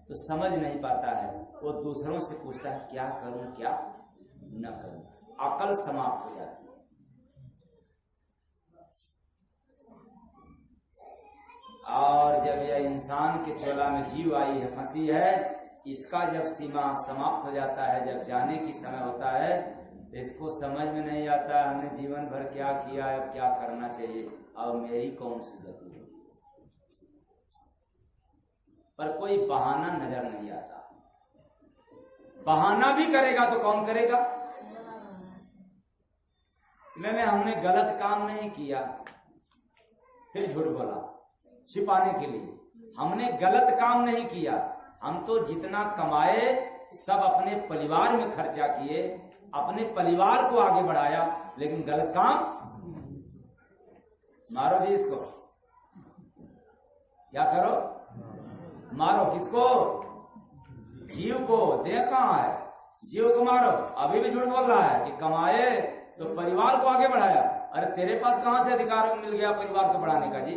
तो समझ नहीं पाता है। वो दूसरों से पूछता है क्या करूं क्या न करूं, अकल समाप्त हो जाती है। और जब यह इंसान के चोला में जीव आई है, फंसी है, इसका जब सीमा समाप्त हो जाता है, जब जाने की समय होता है, तो इसको समझ में नहीं आता हमने जीवन भर क्या किया है, अब क्या करना चाहिए, अब मेरी कौन सी गति है। पर कोई बहाना नजर नहीं आता। बहाना भी करेगा तो कौन करेगा? मैंने हमने गलत काम नहीं किया, फिर झूठ बोला छिपाने के लिए। हमने गलत काम नहीं किया, हम तो जितना कमाए सब अपने परिवार में खर्चा किए, अपने परिवार को आगे बढ़ाया, लेकिन गलत काम। मारो भी इसको, क्या करो? मारो किसको? जीव को। देह कहां है? जीव को मारो। अभी भी झूठ बोल रहा है कि कमाए तो परिवार को आगे बढ़ाया। अरे तेरे पास कहां से अधिकार मिल गया परिवार को बढ़ाने का जी?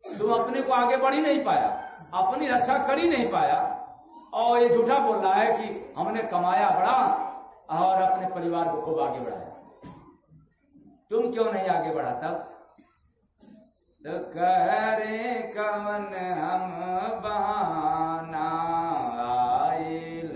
तुम अपने को आगे बढ़ ही नहीं पाया, अपनी रक्षा कर ही नहीं पाया, और ये झूठा बोल रहा है कि हमने कमाया बड़ा और अपने परिवार को खूब आगे बढ़ाया। तुम क्यों नहीं आगे बढ़ा? तब तो कह रे कवन हम बहाना आइल,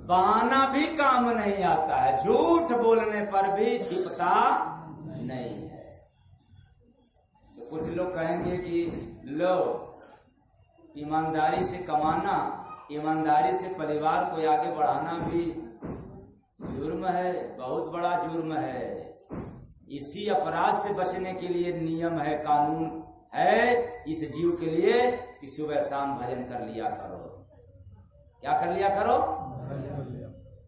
बहाना भी काम नहीं आता है, झूठ बोलने पर भी छिपता नहीं है। तो कुछ लोग कहेंगे कि लो ईमानदारी से कमाना, ईमानदारी से परिवार को आगे बढ़ाना भी जुर्म है, बहुत बड़ा जुर्म है। इसी अपराध से बचने के लिए नियम है, कानून है इस जीव के लिए कि सुबह शाम भजन कर लिया करो। क्या कर लिया करो?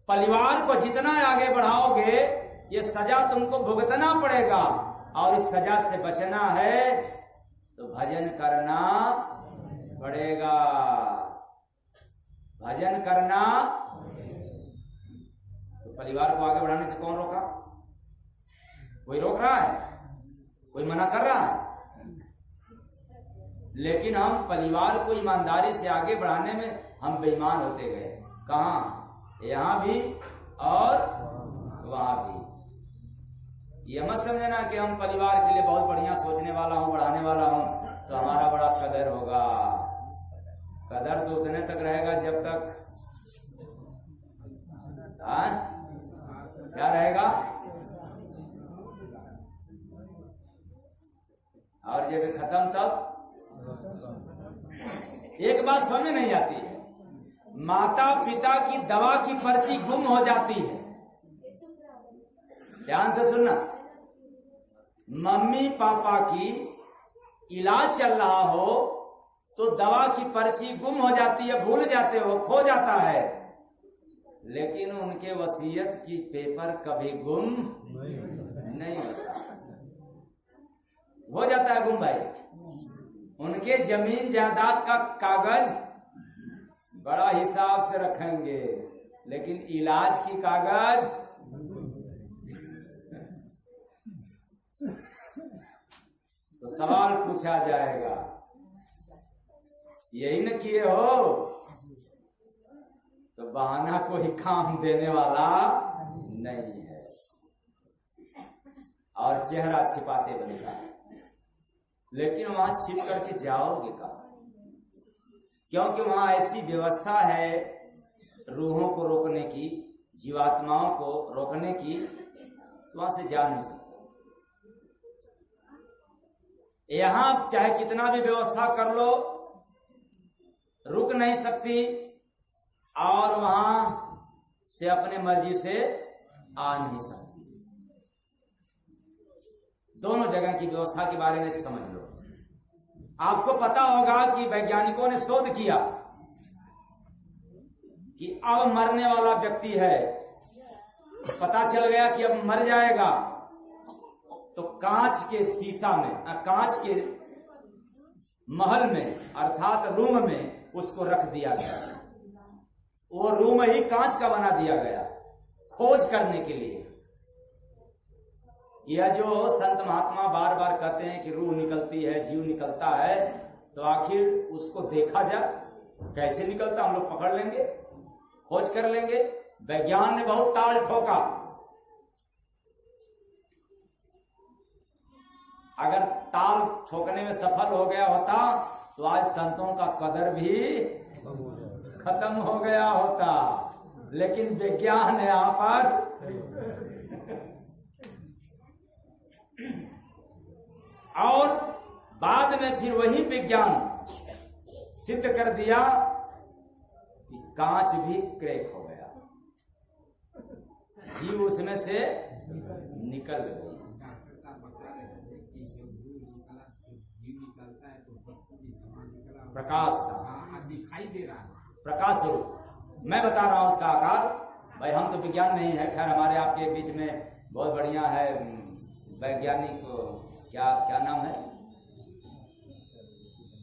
परिवार को जितना आगे बढ़ाओगे, ये सजा तुमको भुगतना पड़ेगा, और इस सजा से बचना है तो भजन करना पड़ेगा। भजन करना। तो परिवार को आगे बढ़ाने से कौन रोका? कोई रोक रहा है? कोई मना कर रहा है? लेकिन हम परिवार को ईमानदारी से आगे बढ़ाने में हम बेईमान होते गए। कहां? यहां भी और वहां भी। ये मत समझना कि हम परिवार के लिए बहुत बढ़िया सोचने वाला हूं, बढ़ाने वाला हूं, तो हमारा बड़ा कदर होगा। कदर तो उतने तक रहेगा जब तक क्या रहेगा, और जब खत्म तब एक बात समझ में नहीं आती है, माता पिता की दवा की पर्ची गुम हो जाती है। ध्यान से सुनना, मम्मी पापा की इलाज चल रहा हो तो दवा की पर्ची गुम हो जाती है, भूल जाते हो, खो जाता है, लेकिन उनके वसीयत की पेपर कभी गुम नहीं होता। हो जाता है गुम भाई। उनके जमीन जायदाद का कागज बड़ा हिसाब से रखेंगे, लेकिन इलाज की कागज तो सवाल पूछा जाएगा, यही न किए हो, तो बहाना कोई काम देने वाला नहीं है और चेहरा छिपाते बनता है। लेकिन वहां छिप करके जाओगे कहाँ? क्योंकि वहां ऐसी व्यवस्था है रूहों को रोकने की, जीवात्माओं को रोकने की, तो वहां से जा नहीं सकते। यहां चाहे कितना भी व्यवस्था कर लो, रुक नहीं सकती और वहां से अपने मर्जी से आ नहीं सकती। दोनों जगह की व्यवस्था के बारे में समझ लो। आपको पता होगा कि वैज्ञानिकों ने शोध किया कि अब मरने वाला व्यक्ति है, पता चल गया कि अब मर जाएगा, तो कांच के शीशा में, कांच के महल में अर्थात रूम में उसको रख दिया गया। वो रूम ही कांच का बना दिया गया खोज करने के लिए। यह जो संत महात्मा बार बार कहते हैं कि रूह निकलती है, जीव निकलता है, तो आखिर उसको देखा जाए कैसे निकलता, हम लोग पकड़ लेंगे, खोज कर लेंगे। विज्ञान ने बहुत ताल ठोका। अगर ताल ठोकने में सफल हो गया होता तो आज संतों का कदर भी खत्म हो गया होता, लेकिन विज्ञान यहां पर और बाद में फिर वही विज्ञान सिद्ध कर दिया कि कांच भी क्रैक हो गया, जीव उसमें से निकल गई। प्रकाश दिखाई दे रहा है, प्रकाश स्वरूप। मैं बता रहा हूं उसका आकार। भाई हम तो विज्ञान नहीं है, खैर हमारे आपके बीच में बहुत बढ़िया है वैज्ञानिक, क्या नाम है,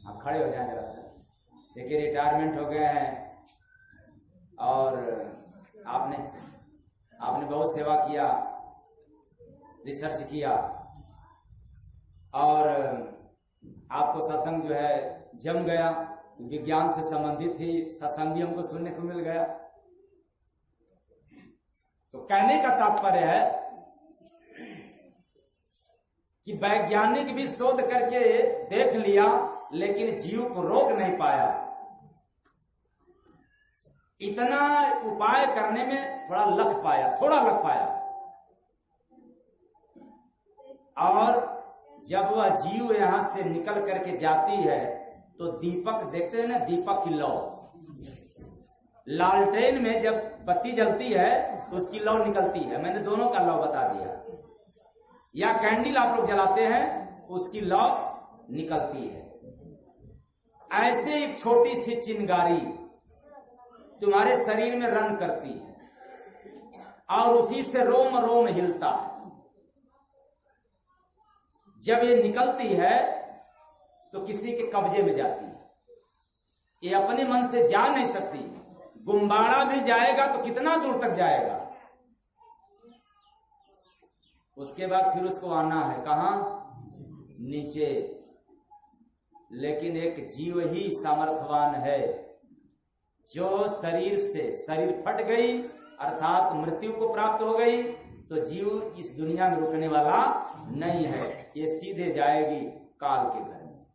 आप खड़े हो जाए जरा सा। देखिए रिटायरमेंट हो गए हैं और आपने बहुत सेवा किया, रिसर्च किया और आपको सत्संग जो है जम गया, विज्ञान से संबंधित ही सत्संग भी हमको सुनने को मिल गया। तो कहने का तात्पर्य है कि वैज्ञानिक भी शोध करके देख लिया, लेकिन जीव को रोक नहीं पाया। इतना उपाय करने में थोड़ा लग पाया और जब वह जीव यहां से निकल करके जाती है तो दीपक देखते हैं ना, दीपक की लौ, लालटेन में जब बत्ती जलती है तो उसकी लौ निकलती है। मैंने दोनों का लौ बता दिया। या कैंडल आप लोग जलाते हैं, उसकी लौ निकलती है। ऐसे एक छोटी सी चिंगारी तुम्हारे शरीर में रन करती है और उसी से रोम रोम हिलता है। जब ये निकलती है तो किसी के कब्जे में जाती है, ये अपने मन से जा नहीं सकती। गुम्बाड़ा भी जाएगा तो कितना दूर तक जाएगा, उसके बाद फिर उसको आना है कहां, नीचे। लेकिन एक जीव ही सामर्थ्यवान है जो शरीर फट गई अर्थात मृत्यु को प्राप्त हो गई तो जीव इस दुनिया में रुकने वाला नहीं है, ये सीधे जाएगी काल के घर में।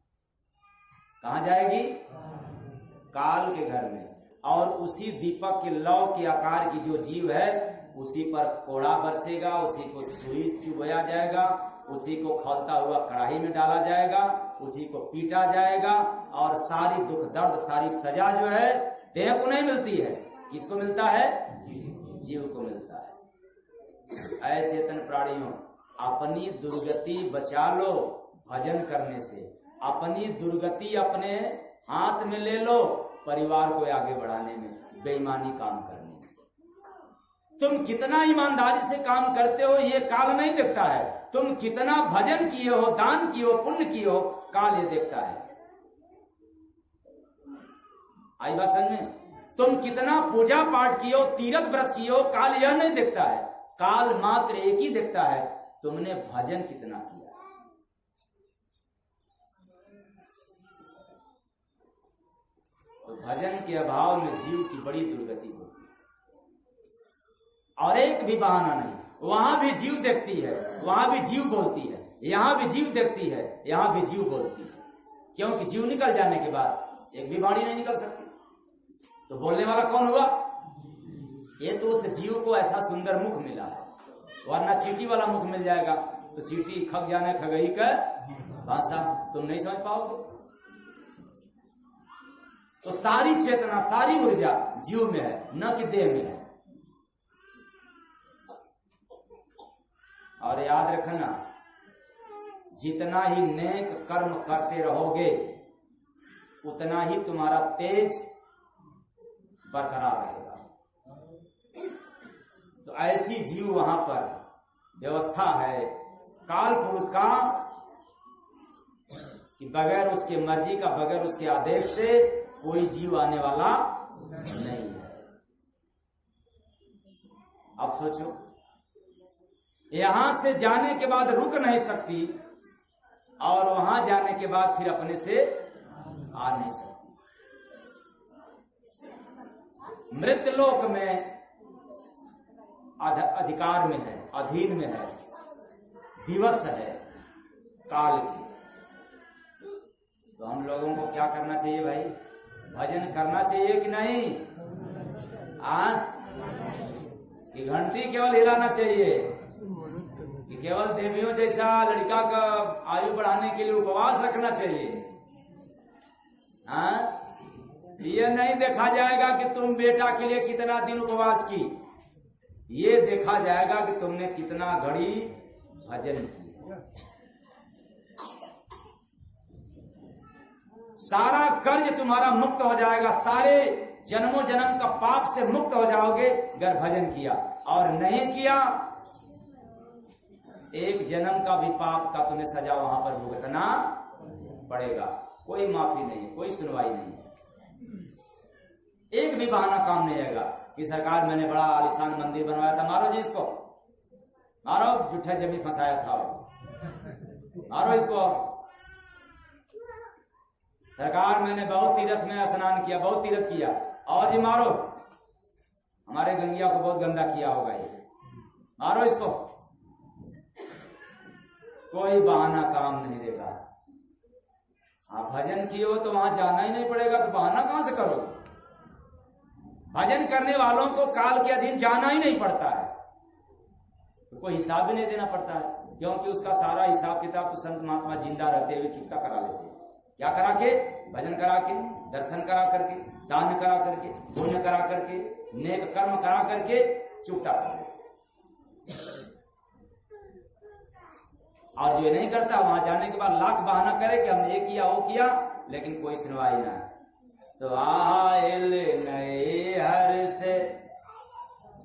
कहां जाएगी? काल के घर में। और उसी दीपक के लौ के आकार की जो जीव है उसी पर कोड़ा बरसेगा, उसी को सुई चुभाया जाएगा, उसी को खौलता हुआ कढ़ाई में डाला जाएगा उसी को पीटा जाएगा और सारी दुख दर्द सारी सजा जो है देह को नहीं मिलती है, किसको मिलता है? जीव को मिलता है। ऐ चेतन प्राणियों, अपनी दुर्गति बचा लो भजन करने से, अपनी दुर्गति अपने हाथ में ले लो परिवार को आगे बढ़ाने में, बेईमानी काम करने में। तुम कितना ईमानदारी से काम करते हो ये काल नहीं देखता है, तुम कितना भजन किए हो, दान किए हो, पुण्य किए हो, काल ये देखता है। आई बात समझ में? तुम कितना पूजा पाठ किए हो, तीर्थ व्रत किए हो, काल यह नहीं देखता है, काल मात्र एक ही देखता है, तुमने भजन कितना किया। तो भजन के अभाव में जीव की बड़ी दुर्गति होती है। और एक भी बहाना नहीं, वहां भी जीव देखती है, वहां भी जीव बोलती है, यहां भी जीव देखती है, यहां भी जीव बोलती है। क्योंकि जीव निकल जाने के बाद एक भी वाणी नहीं निकल सकती, तो बोलने वाला कौन हुआ? ये तो उस जीव को ऐसा सुंदर मुख मिला है, वरना चींटी वाला मुख मिल जाएगा तो चींटी खग जाने खगई का भाषा तुम नहीं समझ पाओगे। तो सारी चेतना सारी ऊर्जा जीव में है, न कि देह में है। और याद रखना, जितना ही नेक कर्म करते रहोगे उतना ही तुम्हारा तेज बरकरार रहेगा। तो ऐसी जीव वहां पर व्यवस्था है काल पुरुष का कि बगैर उसके मर्जी का, बगैर उसके आदेश से कोई जीव आने वाला नहीं है। अब सोचो, यहां से जाने के बाद रुक नहीं सकती और वहां जाने के बाद फिर अपने से आ नहीं सकती। मृतलोक में अधिकार में है, अधीन में है, दिवस है काल की। तो हम लोगों को क्या करना चाहिए भाई? भजन करना चाहिए कि नहीं? कि घंटी केवल हिलाना चाहिए कि केवल देवियों जैसा लड़का का आयु बढ़ाने के लिए उपवास रखना चाहिए? ये नहीं देखा जाएगा कि तुम बेटा के लिए कितना दिन उपवास की, ये देखा जाएगा कि तुमने कितना घड़ी भजन किया। सारा कर्ज तुम्हारा मुक्त हो जाएगा, सारे जन्मों जन्म का पाप से मुक्त हो जाओगे अगर भजन किया। और नहीं किया, एक जन्म का भी पाप का तुम्हें सजा वहां पर भुगतना पड़ेगा। कोई माफी नहीं, कोई सुनवाई नहीं, एक भी बहाना काम नहीं आएगा कि सरकार मैंने बड़ा आलिशान मंदिर बनवाया था, मारो जी इसको, मारो, झूठा जमीन फंसाया था, मारो इसको। सरकार मैंने बहुत तीर्थ में स्नान किया, बहुत तीर्थ किया, और जी मारो, हमारे गंगिया को बहुत गंदा किया होगा ये, मारो इसको। कोई बहाना काम नहीं देगा। हाँ, भजन किए हो तो वहां जाना ही नहीं पड़ेगा, तो बहाना कहां से करोगे? भजन करने वालों को काल के अधीन जाना ही नहीं पड़ता है, तो कोई हिसाब भी नहीं देना पड़ता है, क्योंकि उसका सारा हिसाब किताब तो संत महात्मा जिंदा रहते हुए चुकता करा लेते हैं। क्या करा के? भजन करा के, दर्शन करा करके, दान करा करके, पुण्य करा करके, नेक कर्म करा करके चुकता कर लेते। और जो नहीं करता, वहां जाने के बाद लाख बहाना करे कि हमने ये किया वो किया, लेकिन कोई सुनवाई ना। तो आयल नए हर से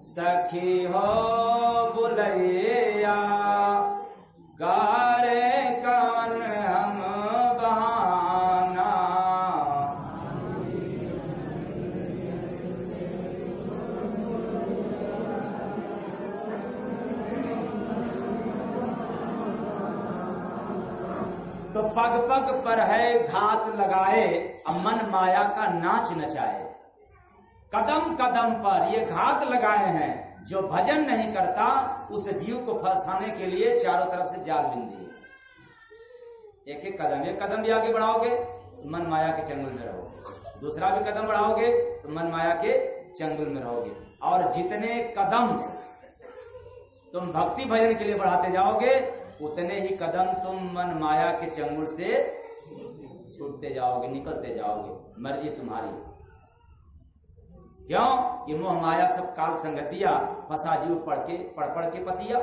सखी हो बुलैया, गारे कान हम बहाना। तो पग पग पर है घात लगाए, मन माया का नाच नचाए। कदम कदम पर ये घात लगाए हैं, जो भजन नहीं करता उस जीव को फंसाने के लिए चारों तरफ से जाल बिन दिए। एक एक कदम भी आगे बढ़ाओगे तो मन माया के चंगुल में रहोगे, दूसरा भी कदम बढ़ाओगे तो मन माया के चंगुल में रहोगे। और जितने कदम तुम भक्ति भजन के लिए बढ़ाते जाओगे, उतने ही कदम तुम मन माया के चंगुल से छूटते जाओगे, निकलते जाओगे, मर्जी तुम्हारी। क्यों? कि मोह माया सब काल संगतिया, फंसा जीव पढ़ के पतिया।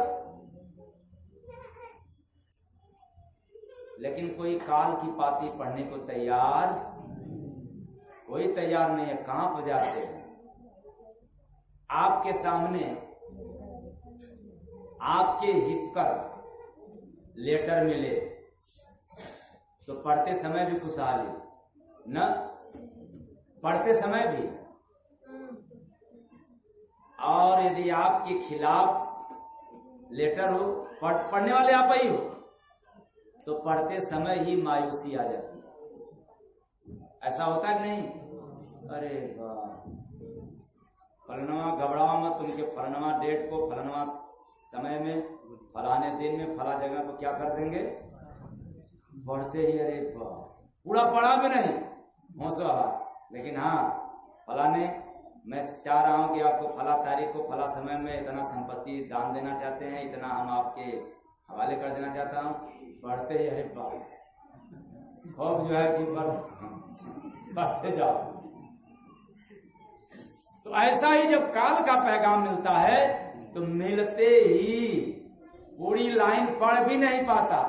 लेकिन कोई काल की पाती पढ़ने को तैयार, कोई तैयार नहीं है। कहां पर जाते हैं? आपके सामने आपके हितकर लेटर मिले तो पढ़ते समय भी खुशहाली न, पढ़ते समय भी। और यदि आपके खिलाफ लेटर हो, पढ़ने वाले आप ही हो, तो पढ़ते समय ही मायूसी आ जाती है। ऐसा होता है कि नहीं? अरे वाह, फलनवा घबराओ मत, तुमके फलनवा डेट को, फलनवा समय में, फलाने दिन में, फला जगह को क्या कर देंगे, पढ़ते ही अरे वाह, पूरा पढ़ा भी नहीं हौसला। लेकिन हाँ, फलाने मैं चाह रहा हूं कि आपको फला तारीख को, फला समय में इतना संपत्ति दान देना चाहते हैं, इतना हम आपके हवाले कर देना चाहता हूं। पढ़ते ही अरे वाह, खूब जो है कि पढ़ते जाओ। तो ऐसा ही जब काल का पैगाम मिलता है तो मिलते ही पूरी लाइन पढ़ भी नहीं पाता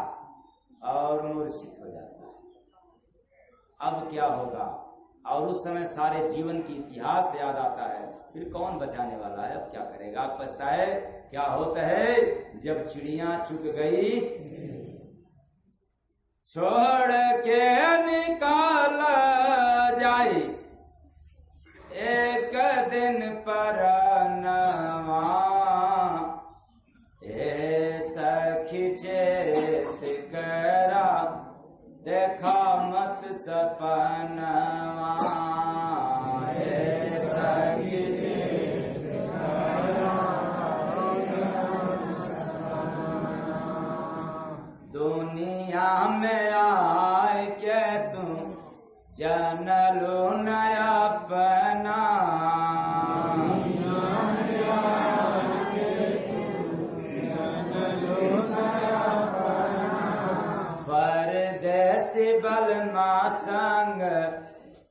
और मूर्छित हो जाता है। अब क्या होगा? और उस समय सारे जीवन की इतिहास याद आता है। फिर कौन बचाने वाला है? अब क्या करेगा? अब पछता है। क्या होता है जब चिड़िया चुग गई, छोड़ के निकाल जाई एक दिन पर नवा, ए सखी चेत करा देखा मत सपनवा, ए सखी चेत करा दुनिया में आए के तुम जनलो न अपना, परदेसी बलमा संग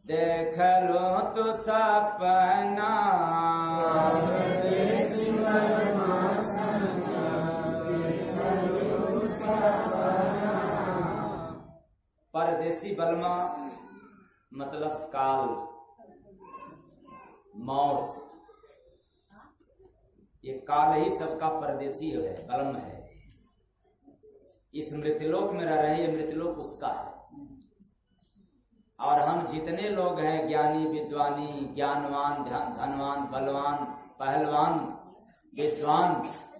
देख लो तो सपना, परदेसी बलमा मतलब काल, मौत। ये काल ही सबका परदेसी है, बलम है। इस मृत्यलोक में रह रहे, मृत्यलोक उसका है। और हम जितने लोग हैं, ज्ञानी विद्वानी, ज्ञानवान, धनवान, बलवान, पहलवान, विद्वान,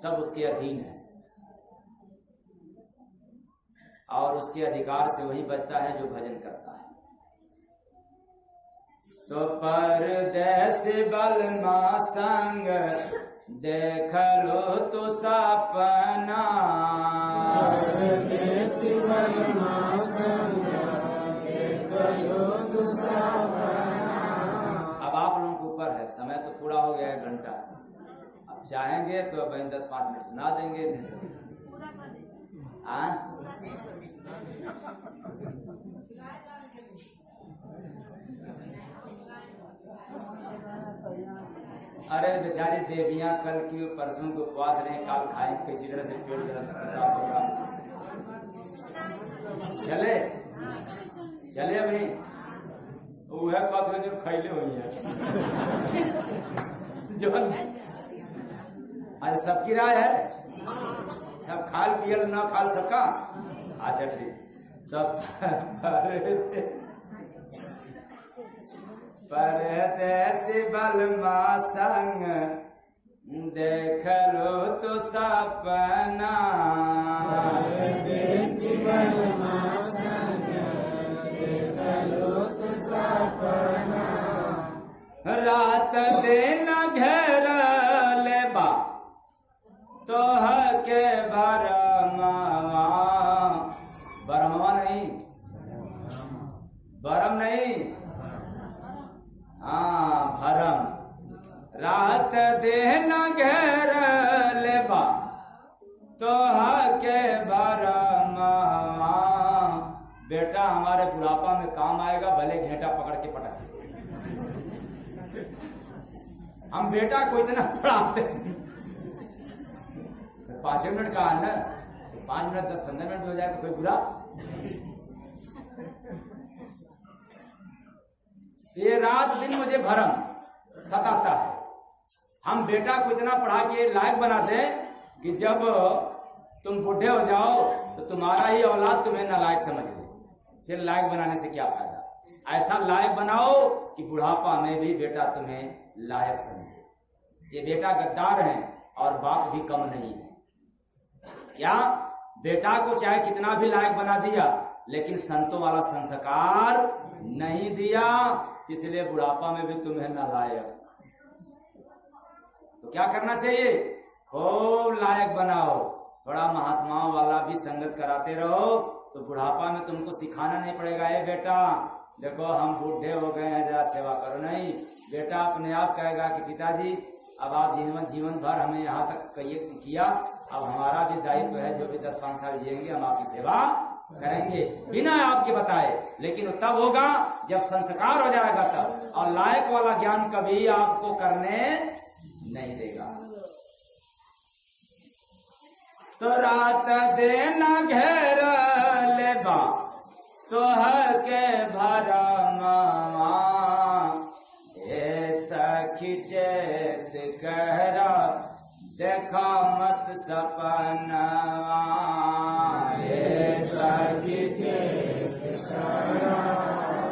सब उसके अधीन है। और उसके अधिकार से वही बचता है जो भजन करता है। तो परदेस बलमा संग देख लो तो सपना, परदेस बलमा संग देख लो तो सपना। अब आप लोगों के ऊपर है, समय तो पूरा हो गया है, घंटा। अब चाहेंगे तो अब 10-5 मिनट सुना देंगे। अरे बेचारी देवियां कल की परसों को उपवास रहे, काल खाएं किसी तरह से पेट खराब होगा। चले चले अभी वह कथ जो खैले हुई है जो आज सबकी राय है, सब खाल पियल ना खाल सबका। अच्छा ठीक, सब परदेसी बलमा संग देख लो तो सपना, परदेसी बलमा संग देख लो तो सपना। रात दिन घेर लेबा तोह के भरमवा, भरमवा नहीं, भरम नहीं, हाँ भरम। रात दिन घेर लेबा तोह के भरमवा, बेटा हमारे बुढ़ापा में काम आएगा, भले घेंटा पकड़ के पटक। हम बेटा को इतना पढ़ाते, 5 मिनट का है ना, 5 मिनट 10-15 मिनट हो जाए तो कोई बुरा। ये रात दिन मुझे भरम सताता है। हम बेटा को इतना पढ़ा के लायक बना दें कि जब तुम बूढ़े हो जाओ तो तुम्हारा ही औलाद तुम्हें नालायक समझ ले। फिर लायक बनाने से क्या फायदा। ऐसा लायक बनाओ कि बुढ़ापा में भी बेटा तुम्हें लायक समझे। ये बेटा गद्दार है और बाप भी कम नहीं है। क्या बेटा को चाहे कितना भी लायक बना दिया, लेकिन संतों वाला संस्कार नहीं दिया, इसलिए बुढ़ापा में भी तुम्हें नालायक। तो क्या करना चाहिए? खूब लायक बनाओ, थोड़ा महात्माओं वाला भी संगत कराते रहो, तो बुढ़ापा में तुमको सिखाना नहीं पड़ेगा। ये बेटा देखो हम बूढ़े हो गए हैं, जरा सेवा करो। नहीं, बेटा अपने आप कहेगा कि पिताजी अब आप जीवन भर हमें यहाँ तक किया, अब हमारा भी दायित्व है, जो भी 10-5 साल जिएंगे हम आपकी सेवा करेंगे बिना आपके बताए। लेकिन तब होगा जब संस्कार हो जाएगा तब, और लायक वाला ज्ञान कभी आपको करने नहीं देगा। तो रात दिन घेर लेबा तोहर के भरमा, ए सखी चेत कहरा देखा मत सपना, ए सखी चेत कहरा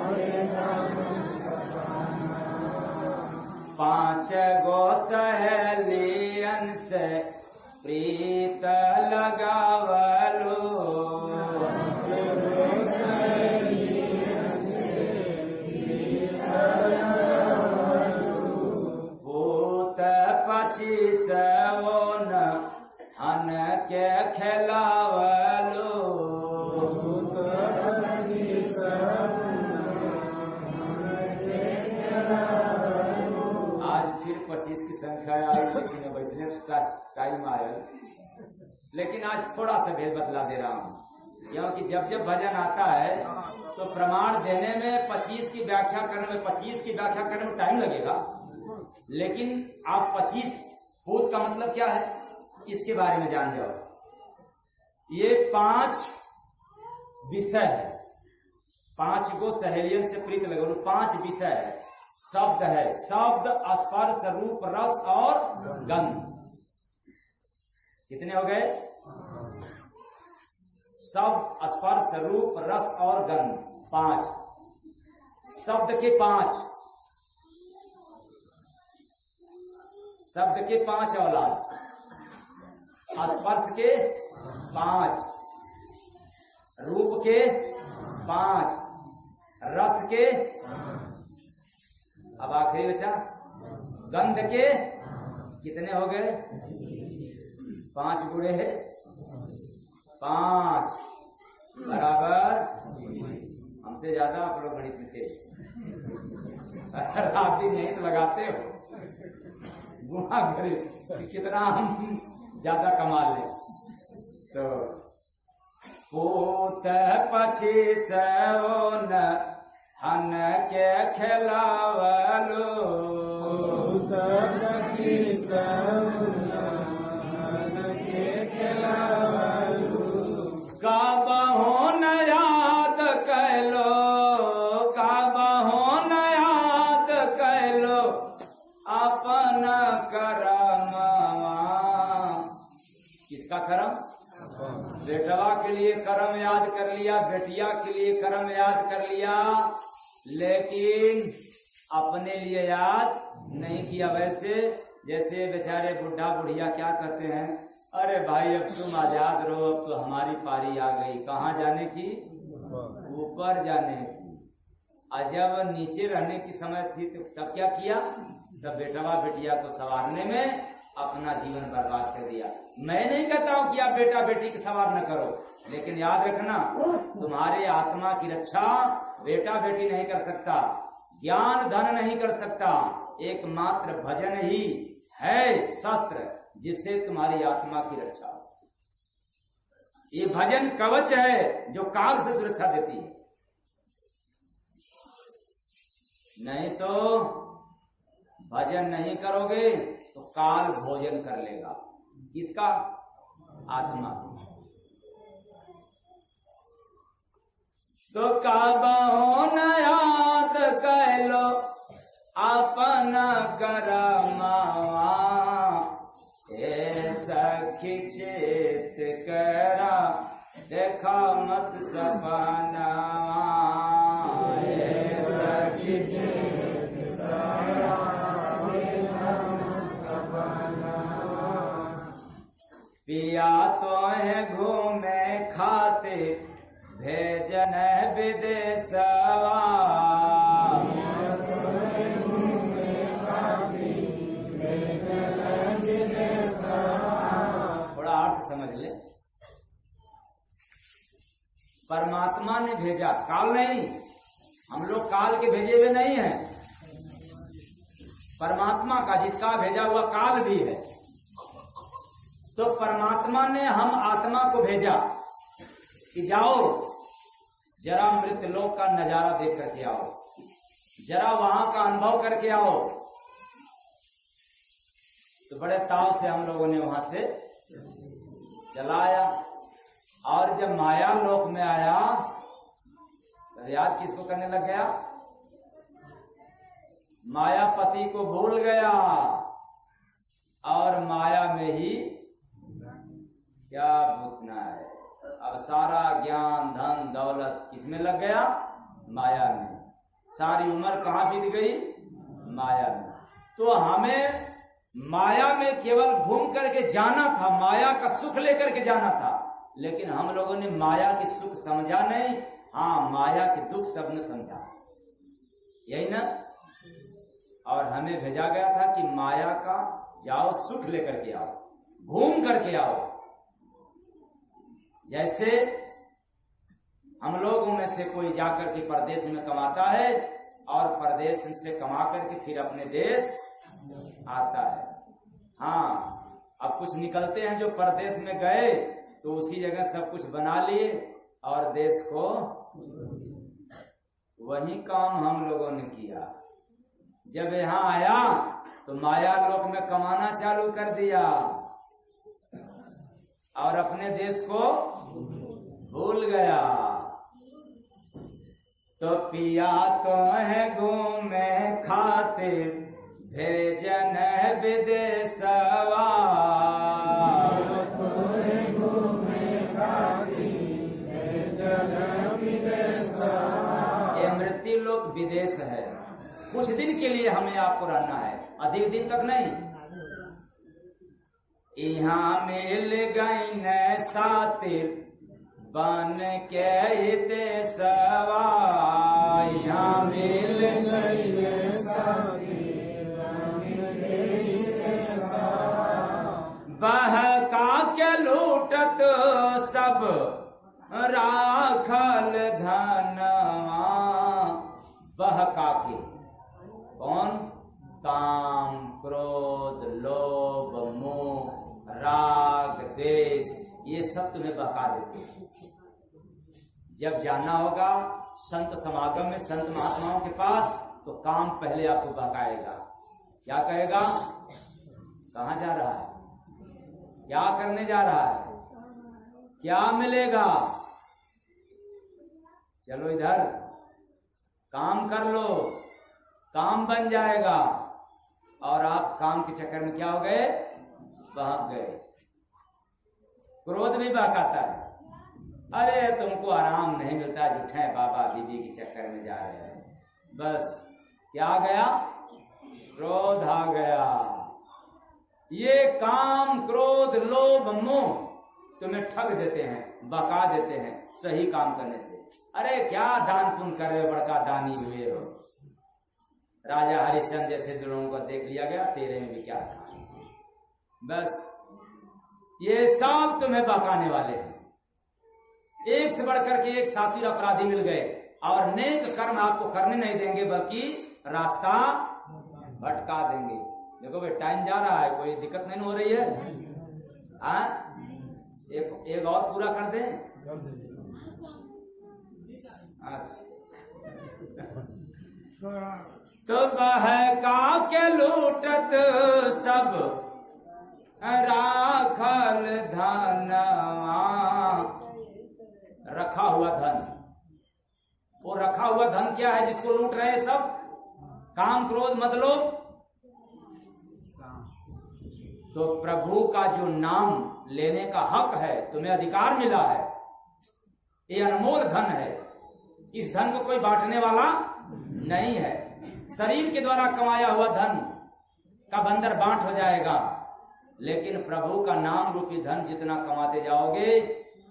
देखा मत सपना। 5 गो सहेलियन से प्रीत लगावलो, भूत 25 हन के खेलावलो, आज फिर 25 की संख्या आई, लेकिन वैष्णव का टाइम आया। लेकिन आज थोड़ा सा भेद बदला दे रहा हूँ, क्योंकि जब जब भजन आता है तो प्रमाण देने में 25 की व्याख्या करने में टाइम लगेगा। लेकिन आप 25 भूत का मतलब क्या है इसके बारे में जान जाओ। ये 5 विषय है, 5 गो सहेलियन से प्रीत लगो, 5 विषय है। शब्द है, शब्द, स्पर्श, रूप, रस और गंध। कितने हो गए? शब्द, स्पर्श, रूप, रस और गंध 5। शब्द के 5, शब्द के 5 औलाद, स्पर्श के 5, रूप के 5, रस के, अब आखिरी बचा गंध के। कितने हो गए? 5 गुणे है 5 बराबर। हमसे ज्यादा आप लोग गणित में थे, आप भी नहीं तो लगाते हो गुणा गणित, कितना हम ज्यादा कमा ले। तो पूत 25 हन के खेलावलो, पूत 25 हन के खेलावलो, काबहो न याद कैलो, काबहो न याद कैलो अपन करमवा। किसका कर्म? बेटवा के लिए कर्म याद कर लिया, बेटिया के लिए कर्म याद कर लिया, लेकिन अपने लिए याद नहीं किया। वैसे जैसे बेचारे बुढ़ा बुढ़िया क्या करते हैं, अरे भाई अब तुम आजाद रहो, अब तो हमारी पारी आ गई। कहाँ जाने की? ऊपर जाने की। और जब नीचे रहने की समय थी तो तब क्या किया? तब बेटवा बेटिया को संवारने में अपना जीवन बर्बाद कर दिया। मैं नहीं कहता हूं कि आप बेटा बेटी की सवार न करो, लेकिन याद रखना तुम्हारे आत्मा की रक्षा बेटा बेटी नहीं कर सकता, ज्ञान धन नहीं कर सकता, एकमात्र भजन ही है शस्त्र जिससे तुम्हारी आत्मा की रक्षा हो। ये भजन कवच है जो काल से सुरक्षा देती है। नहीं तो भजन नहीं करोगे तो काल भोजन कर लेगा। किसका? आत्मा। तो काबहो न याद कैलो अपन करमावा, ए सखी चेत करा देखा मत सपना, ए सखी चेत करा देखा मत सपना। पिया तो है घूमे खाते भेजन विदेशवा, थोड़ा अर्थ समझ ले। परमात्मा ने भेजा, काल नहीं। हम लोग काल के भेजे हुए नहीं हैं। परमात्मा का, जिसका भेजा हुआ काल भी है। तो परमात्मा ने हम आत्मा को भेजा कि जाओ जरा मृत लोक का नजारा देख करके आओ, जरा वहां का अनुभव करके आओ। तो बड़े ताव से हम लोगों ने वहां से चलाया। और जब माया लोक में आया तो याद किसको करने लग गया? मायापति को भूल गया और माया में ही क्या भूतना है। अब सारा ज्ञान धन दौलत किसमें लग गया? माया में। सारी उम्र कहाँ बीत गई? माया में। तो हमें माया में केवल घूम करके जाना था, माया का सुख लेकर के जाना था, लेकिन हम लोगों ने माया की सुख समझा नहीं। हाँ, माया के दुख सबने समझा, यही ना। और हमें भेजा गया था कि माया का जाओ सुख लेकर के आओ, घूम करके आओ। जैसे हम लोगों में से कोई जाकर के परदेश में कमाता है और परदेश से कमा करके फिर अपने देश आता है। हाँ, अब कुछ निकलते हैं जो परदेश में गए तो उसी जगह सब कुछ बना लिए और देश को, वही काम हम लोगों ने किया। जब यहाँ आया तो माया लोक में कमाना चालू कर दिया और अपने देश को भूल गया। तो पिया तो है घूमे खातिर भेजन विदेशवा, ये मृत्यु लोक विदेश है। कुछ दिन के लिए हमें आपको रहना है, अधिक दिन तक नहीं। यहाँ मिल गई न सातिर बन के देशवा, यहाँ मिल गई न सातिर बन के देशवा। बहका के लूटत सब राखल धनवा, बहका के। कौन? काम, क्रोध, लोभ, मोह, राग, द्वेष, ये सब तुम्हें बहका देते। जब जाना होगा संत समागम में, संत महात्माओं के पास, तो काम पहले आपको बहकाएगा। क्या कहेगा? कहाँ जा रहा है? क्या करने जा रहा है? क्या मिलेगा? चलो इधर काम कर लो, काम बन जाएगा। और आप काम के चक्कर में क्या हो गए? बहक गए। क्रोध भी बहकाता है। अरे तुमको आराम नहीं मिलता, जुठे बाबा बीबी के चक्कर में जा रहे हैं। बस क्या आ गया? क्रोध आ गया। ये काम, क्रोध, लोभ, मोह तुम्हें ठग देते हैं, बका देते हैं सही काम करने से। अरे क्या दान पुण्य कर रहे हो, बड़का दानी हुए हो। राजा हरिश्चंद्र जैसे लोगों को देख लिया गया, तेरे में भी क्या था। बस ये सब तुम्हें बहकाने वाले हैं। एक से बढ़कर के एक साथी अपराधी मिल गए और नेक कर्म आपको करने नहीं देंगे, बल्कि रास्ता भटका देंगे। देखो भाई, टाइम जा रहा है, कोई दिक्कत नहीं हो रही है। एक और पूरा कर दें। अच्छा, तो बहका के लूटत सब राखल धनवा। रखा हुआ धन, वो रखा हुआ धन क्या है जिसको लूट रहे हैं सब? काम, क्रोध, मद, लोभ। तो प्रभु का जो नाम लेने का हक है, तुम्हें अधिकार मिला है, ये अनमोल धन है। इस धन को कोई बांटने वाला नहीं है। शरीर के द्वारा कमाया हुआ धन का बंदर बांट हो जाएगा, लेकिन प्रभु का नाम रूपी धन जितना कमाते जाओगे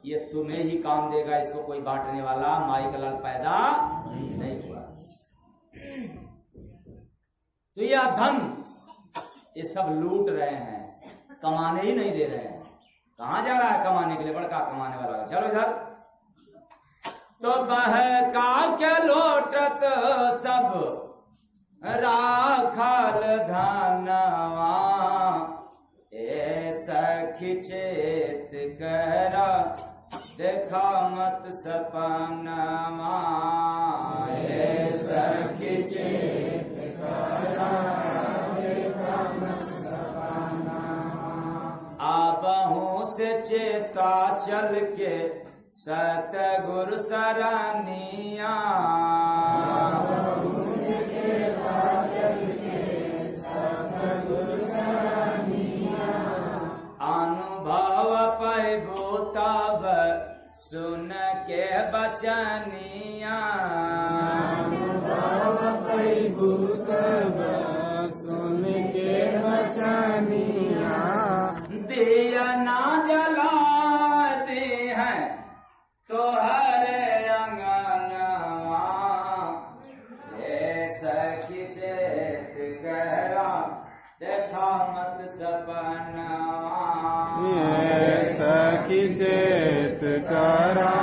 ये तुम्हें ही काम देगा। इसको कोई बांटने वाला माई का लाल पैदा नहीं हुआ। तो यह धन ये सब लूट रहे हैं, कमाने ही नहीं दे रहे हैं। कहां जा रहा है कमाने के लिए? बड़का कमाने वाला। चलो इधर। तो बहका के लौटत सब राखल धनवा। ए सखी चेत करा देखा मत सपनवा। ए सखी चेत करा देखा मत सपनवा। आबहू से चेता चल के सतगुरु सरनिया। अनुभव पैबो तब सुन के बचनिया। अनुभव पैबो तब सुन के बचनिया। दिया ना जलाती है तो हरे अंगनवा। ये सखी चेत कहरा देखा मत सपनवा। ये सखी चेत करा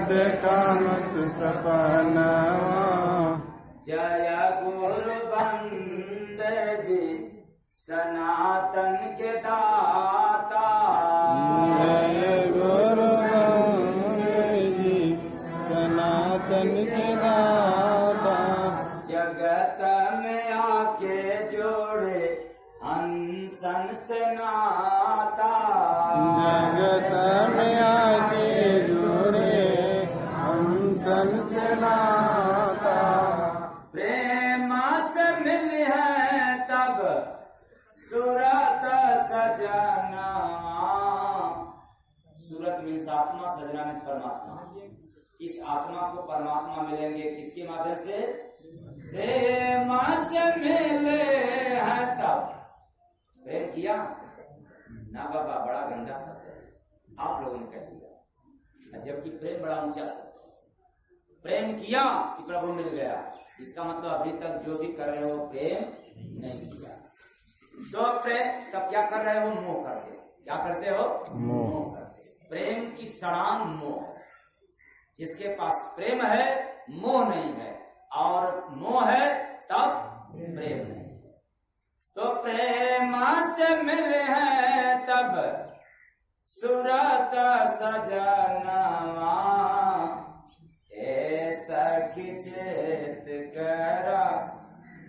देखा मत सपनवा। जय गुरु बंदे जी सनातन के दाता। जय गुरु जी सनातन के दाता। जगत में आके जोड़े हंसन से नाता। जगत में आके जोड़े हंसन से नाता। प्रेम से मिल है तब सूरत सजना। सूरत मीन्स आत्मा, सजना मीन्स परमात्मा। इस आत्मा को परमात्मा मिलेंगे किसके माध्यम से? प्रेम से मिले है तब। प्रेम किया ना बाबा, बड़ा गंदा शब्द है, आप लोगों ने कह दिया, जबकि प्रेम बड़ा ऊंचा शब्द है। प्रेम किया कि प्रभु मिल गया, इसका मतलब अभी तक जो भी कर रहे हो प्रेम नहीं किया। तो प्रेम तब क्या कर रहे हो? मोह करते हो। क्या करते हो? मोह करते हो। प्रेम की सड़ान मोह। जिसके पास प्रेम है मोह नहीं है, और मोह है तब प्रेम नहीं। तो प्रेम से मिले हैं तब सूरत सजनवा। ए सखी चेत करा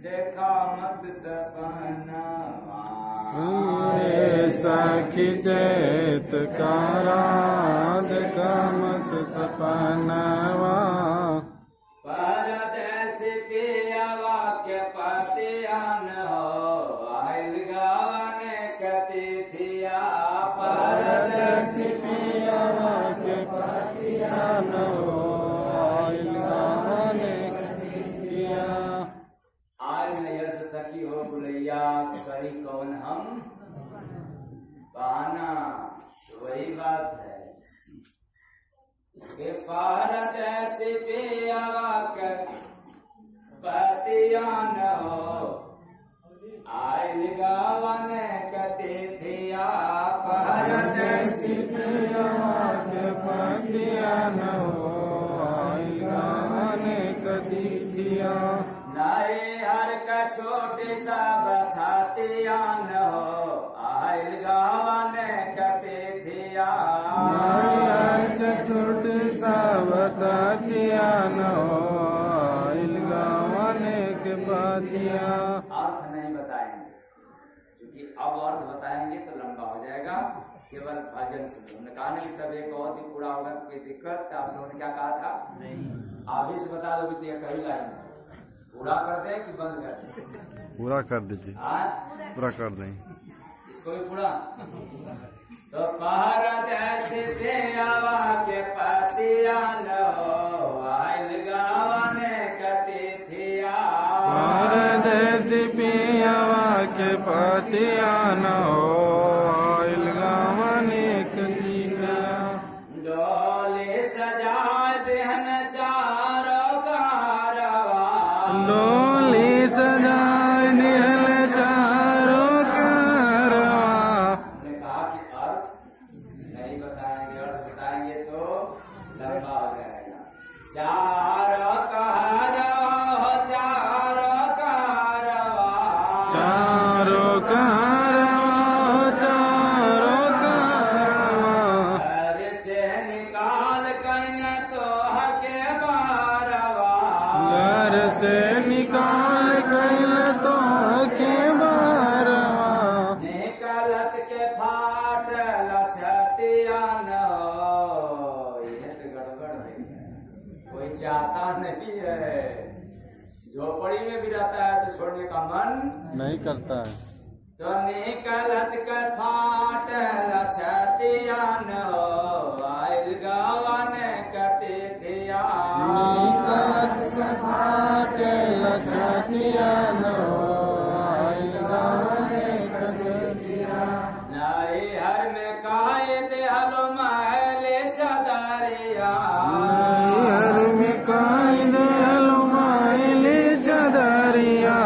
देखा मत सपनवा। ए सखी चेत करा देखा मत सपनवा। परदेस पियवा के पतियान हो आइल गावने कति थिया। परदेस पियवा के पतियान हो आइल गावने कति थिया। आइल नैयर से सखी हो बुलैया करी कौन हम बहाना। वही बात है के भारत ऐसे पियावा के पतियान हो आइल गावन कते थिया। भारत ऐसे पियवा के पतियान हो आइल गावने कति थिया। नए हर का छोटे सा बथातियान हो आइल गावन कते थिया। दिया छोटी सा बता दिया न हो गाने के बातिया। अर्थ नहीं बताएंगे क्योंकि अब अर्थ बताएंगे तो लंबा हो जाएगा, केवल भजन सुनो। हमने कहा कि तब एक और भी पूरा होगा कोई दिक्कत, आप लोगों ने क्या कहा था? नहीं, अभी से बता दो भी कही लाइन पूरा कर दे कि बंद कर दे? पूरा कर दीजिए, पूरा कर दें इसको भी पूरा। तो भारत ऐसे आवा के पतिया लो आइल गावने कति थिया। देश पियावा के पतिया न हो आइल गावने कति थिया। डोले सजा देहन चारो कारवा, डोली सजा दिहल चारो कारवा। हमने कहा कि अर्थ नहीं बताएंगे, अर्थ बताएंगे तो लंबा हो जाएगा। चारो कारवा चारो कारवा, चारो कारवा चारो कारवा। घर से निकाल कहीं तो हके बारवा, घर से निकाल कैल तो के बारवा। निकलत के फाट लछतिया न हो। यह तो गड़बड़ है, कोई चाहता नहीं है। झोपड़ी में भी रहता है तो छोड़ने का मन नहीं करता है। तो निकलत के फाट लछतिया न हो आइल गावने कति थिया। निकलत के फाट लछतिया न हो आइल गावने कति थिया। नाई हर में काये देहलो महले चदरिया, हर में काई देहलो माइले चदरिया।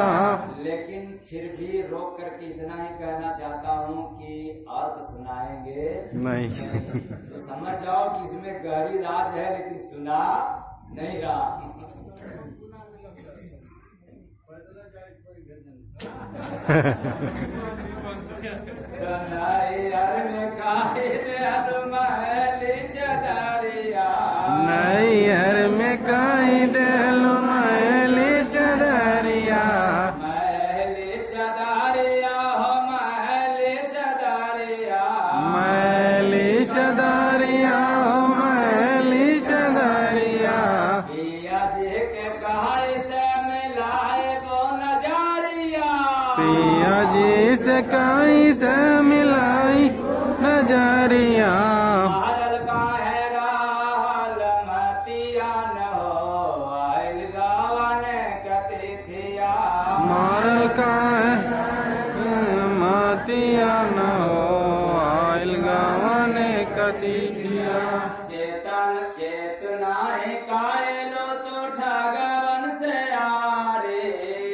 लेकिन फिर भी रोक करके इतना ही कहना चाहता हूँ कि अर्थ सुनाएंगे नहीं तो समझ जाओ कि इसमें गहरी राज है, लेकिन सुना नहीं रहा। हर में काहे देहलो महले चदरिया, नैहर में काई देहलो माइले चदरिया। महले चदरिया हो महले चदरिया, मैली चदरिया मैली चदरिया। पिया जी के कहाई से मिलाए वो नजरिया, पिया जी से काई से मिलाई नजरिया। मारल का है राल मतिया न हो आइल गावने कति थिया। मारल का मतिया न हो आइल गावने कति थिया। चेतन चेतना है कायलो तो ठगवन से आरे,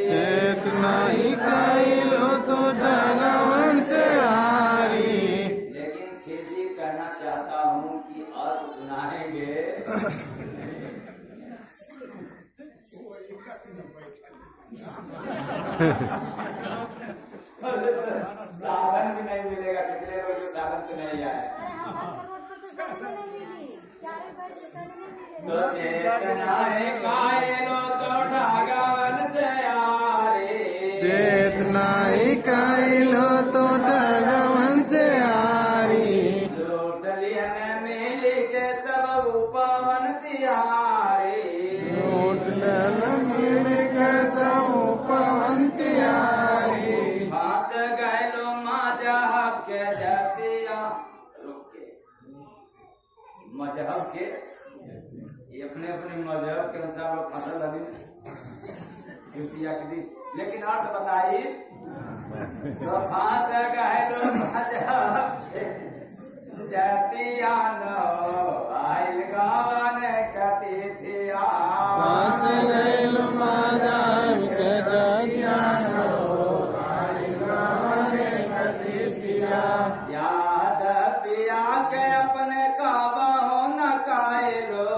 चेतना इकाइलो तो डगवन से हारी। लेकिन फिर भी कहना चाहता हूँ कि अर्थ सुनाएंगे साधन भी नहीं मिलेगा। कितने लोग जो साधन से नहीं आए। तो चेतना है कायलो तो ठगवन से आरे, चेतना इकाइलो तो डगवन से हारी। लूट लिहन मिल के सब उपवन तिहारे, लूट लेल मिल के सब पवन तिहारी। फांस गैलो मजहब के जतिया। रुक के मजहब के ये अपने अपने मजहब के अनुसार लोग फसल अभी जूतिया के दी, लेकिन अर्थ बताइए। तो फांस गैलो मजहब के जतिया न हो आइल गावने कति थिया। पास गैल माधव के जतिया हो आइल गावने कति थिया। याद पिया के अपने काबा हो न कायलो,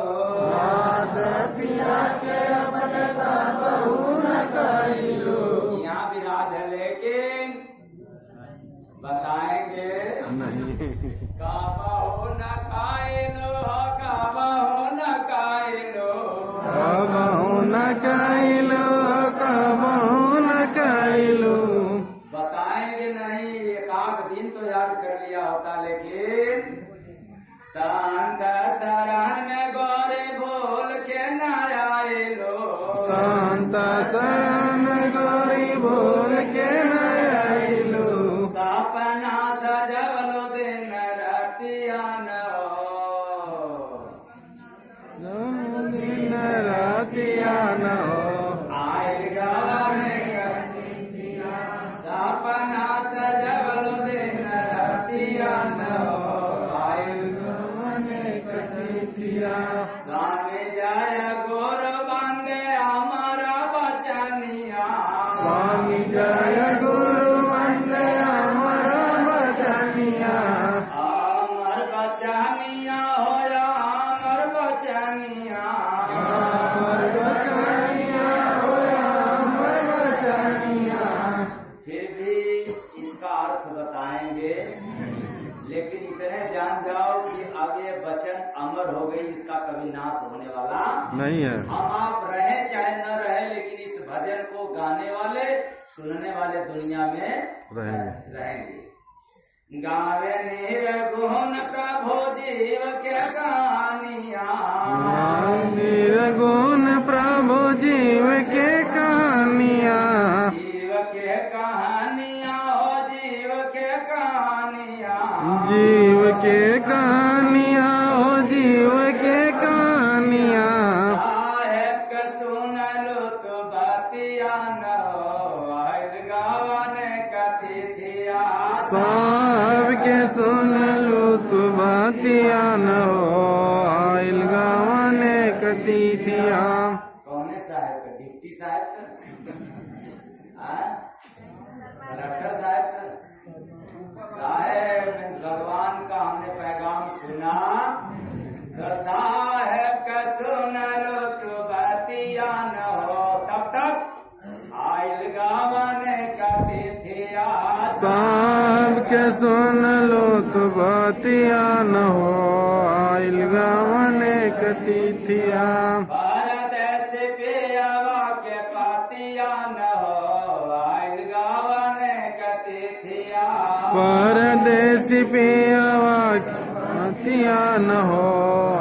याद पिया के अपने काबहू न काइलो। यहाँ भी राज है लेकिन बताएंगे नहीं काबा हो संत शरण में गोरे भूल के न आइलो, संत शरण गोरी बोल के न आइलो, सपना सजवलो दिन रातिया न हो, दिन रातिया न हो, आइल गाने सपना सजवलो दिन रातिया न हो, आइल मने कटिया, स्वामी जय गुरु बंदे हमारा बचनिया, स्वामी जय गुरु वंदे अमर बचनिया, अमर बचनिया होया अमर बचनिया, अमर बचनिया होया अमर बचनिया। फिर भी इसका अर्थ बताएंगे, लेकिन इतने जान जाओ कि अब ये वचन अमर हो गई, इसका कभी नाश होने वाला नहीं है। हम आप रहे चाहे न रहे, लेकिन इस भजन को गाने वाले सुनने वाले दुनिया में रहेंगे। गावे निर्गुण प्रभु जीव के कहानियाँ, निर्गुण प्रभु जीव के कहानियाँ, जीव के कहानियाँ हो जीव के कहानियाँ, जीव के कहानियाँ हो जीव के कहानियाँ, साहेब के सुन लो तो बातिया न हो, आइल गावने कति थिया, सब के सुन लो तू बातिया न हो, आइल गावने कती थिया। कौने साहेब का? डिप्टी साहेब का? कलेक्टर साहेब का? साहेब मीन्स भगवान का हमने पैगाम सुना, तो साहेब का सुन लो तो बातिया न हो, तब तक आइल गावने का तिथिया, सब के सुन लो तू बातिया न हो, आइल गावने कती थिया। परदेश पियावा के पातिया न हो, आइल गावने का तिथिया, परदेसी पियावा की बातिया न हो,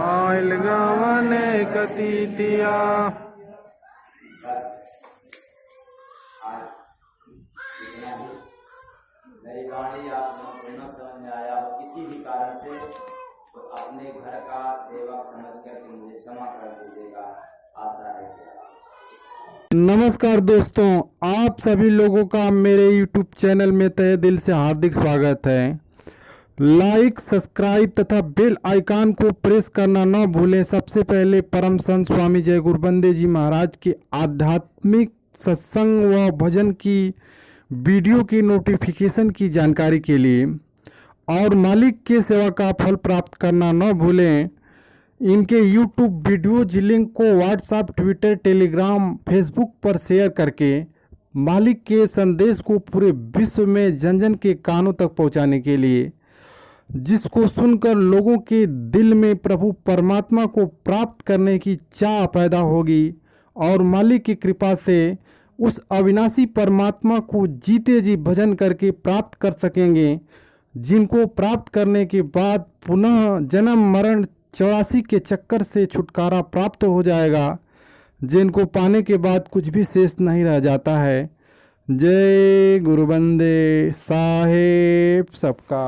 आइल गावने कती थिया। बस आज इतना ही। मेरी वाणी आप लोगों को न समझ में आया हो किसी भी कारण से, तो अपने घर का सेवक समझ कर मुझे क्षमा कर दीजिएगा। आशा है कि नमस्कार दोस्तों, आप सभी लोगों का मेरे YouTube चैनल में तहे दिल से हार्दिक स्वागत है। लाइक, सब्सक्राइब तथा बेल आइकन को प्रेस करना न भूलें। सबसे पहले परम संत स्वामी जय गुरुबंदे जी महाराज के आध्यात्मिक सत्संग व भजन की वीडियो की नोटिफिकेशन की जानकारी के लिए, और मालिक के सेवा का फल प्राप्त करना न भूलें। इनके YouTube वीडियोज लिंक को व्हाट्सएप, ट्विटर, टेलीग्राम, फेसबुक पर शेयर करके मालिक के संदेश को पूरे विश्व में जन जन के कानों तक पहुंचाने के लिए, जिसको सुनकर लोगों के दिल में प्रभु परमात्मा को प्राप्त करने की चाह पैदा होगी और मालिक की कृपा से उस अविनाशी परमात्मा को जीते जी भजन करके प्राप्त कर सकेंगे, जिनको प्राप्त करने के बाद पुनः जन्म मरण 84 के चक्कर से छुटकारा प्राप्त हो जाएगा, जिनको पाने के बाद कुछ भी शेष नहीं रह जाता है। जय गुरुबंदे साहेब सबका।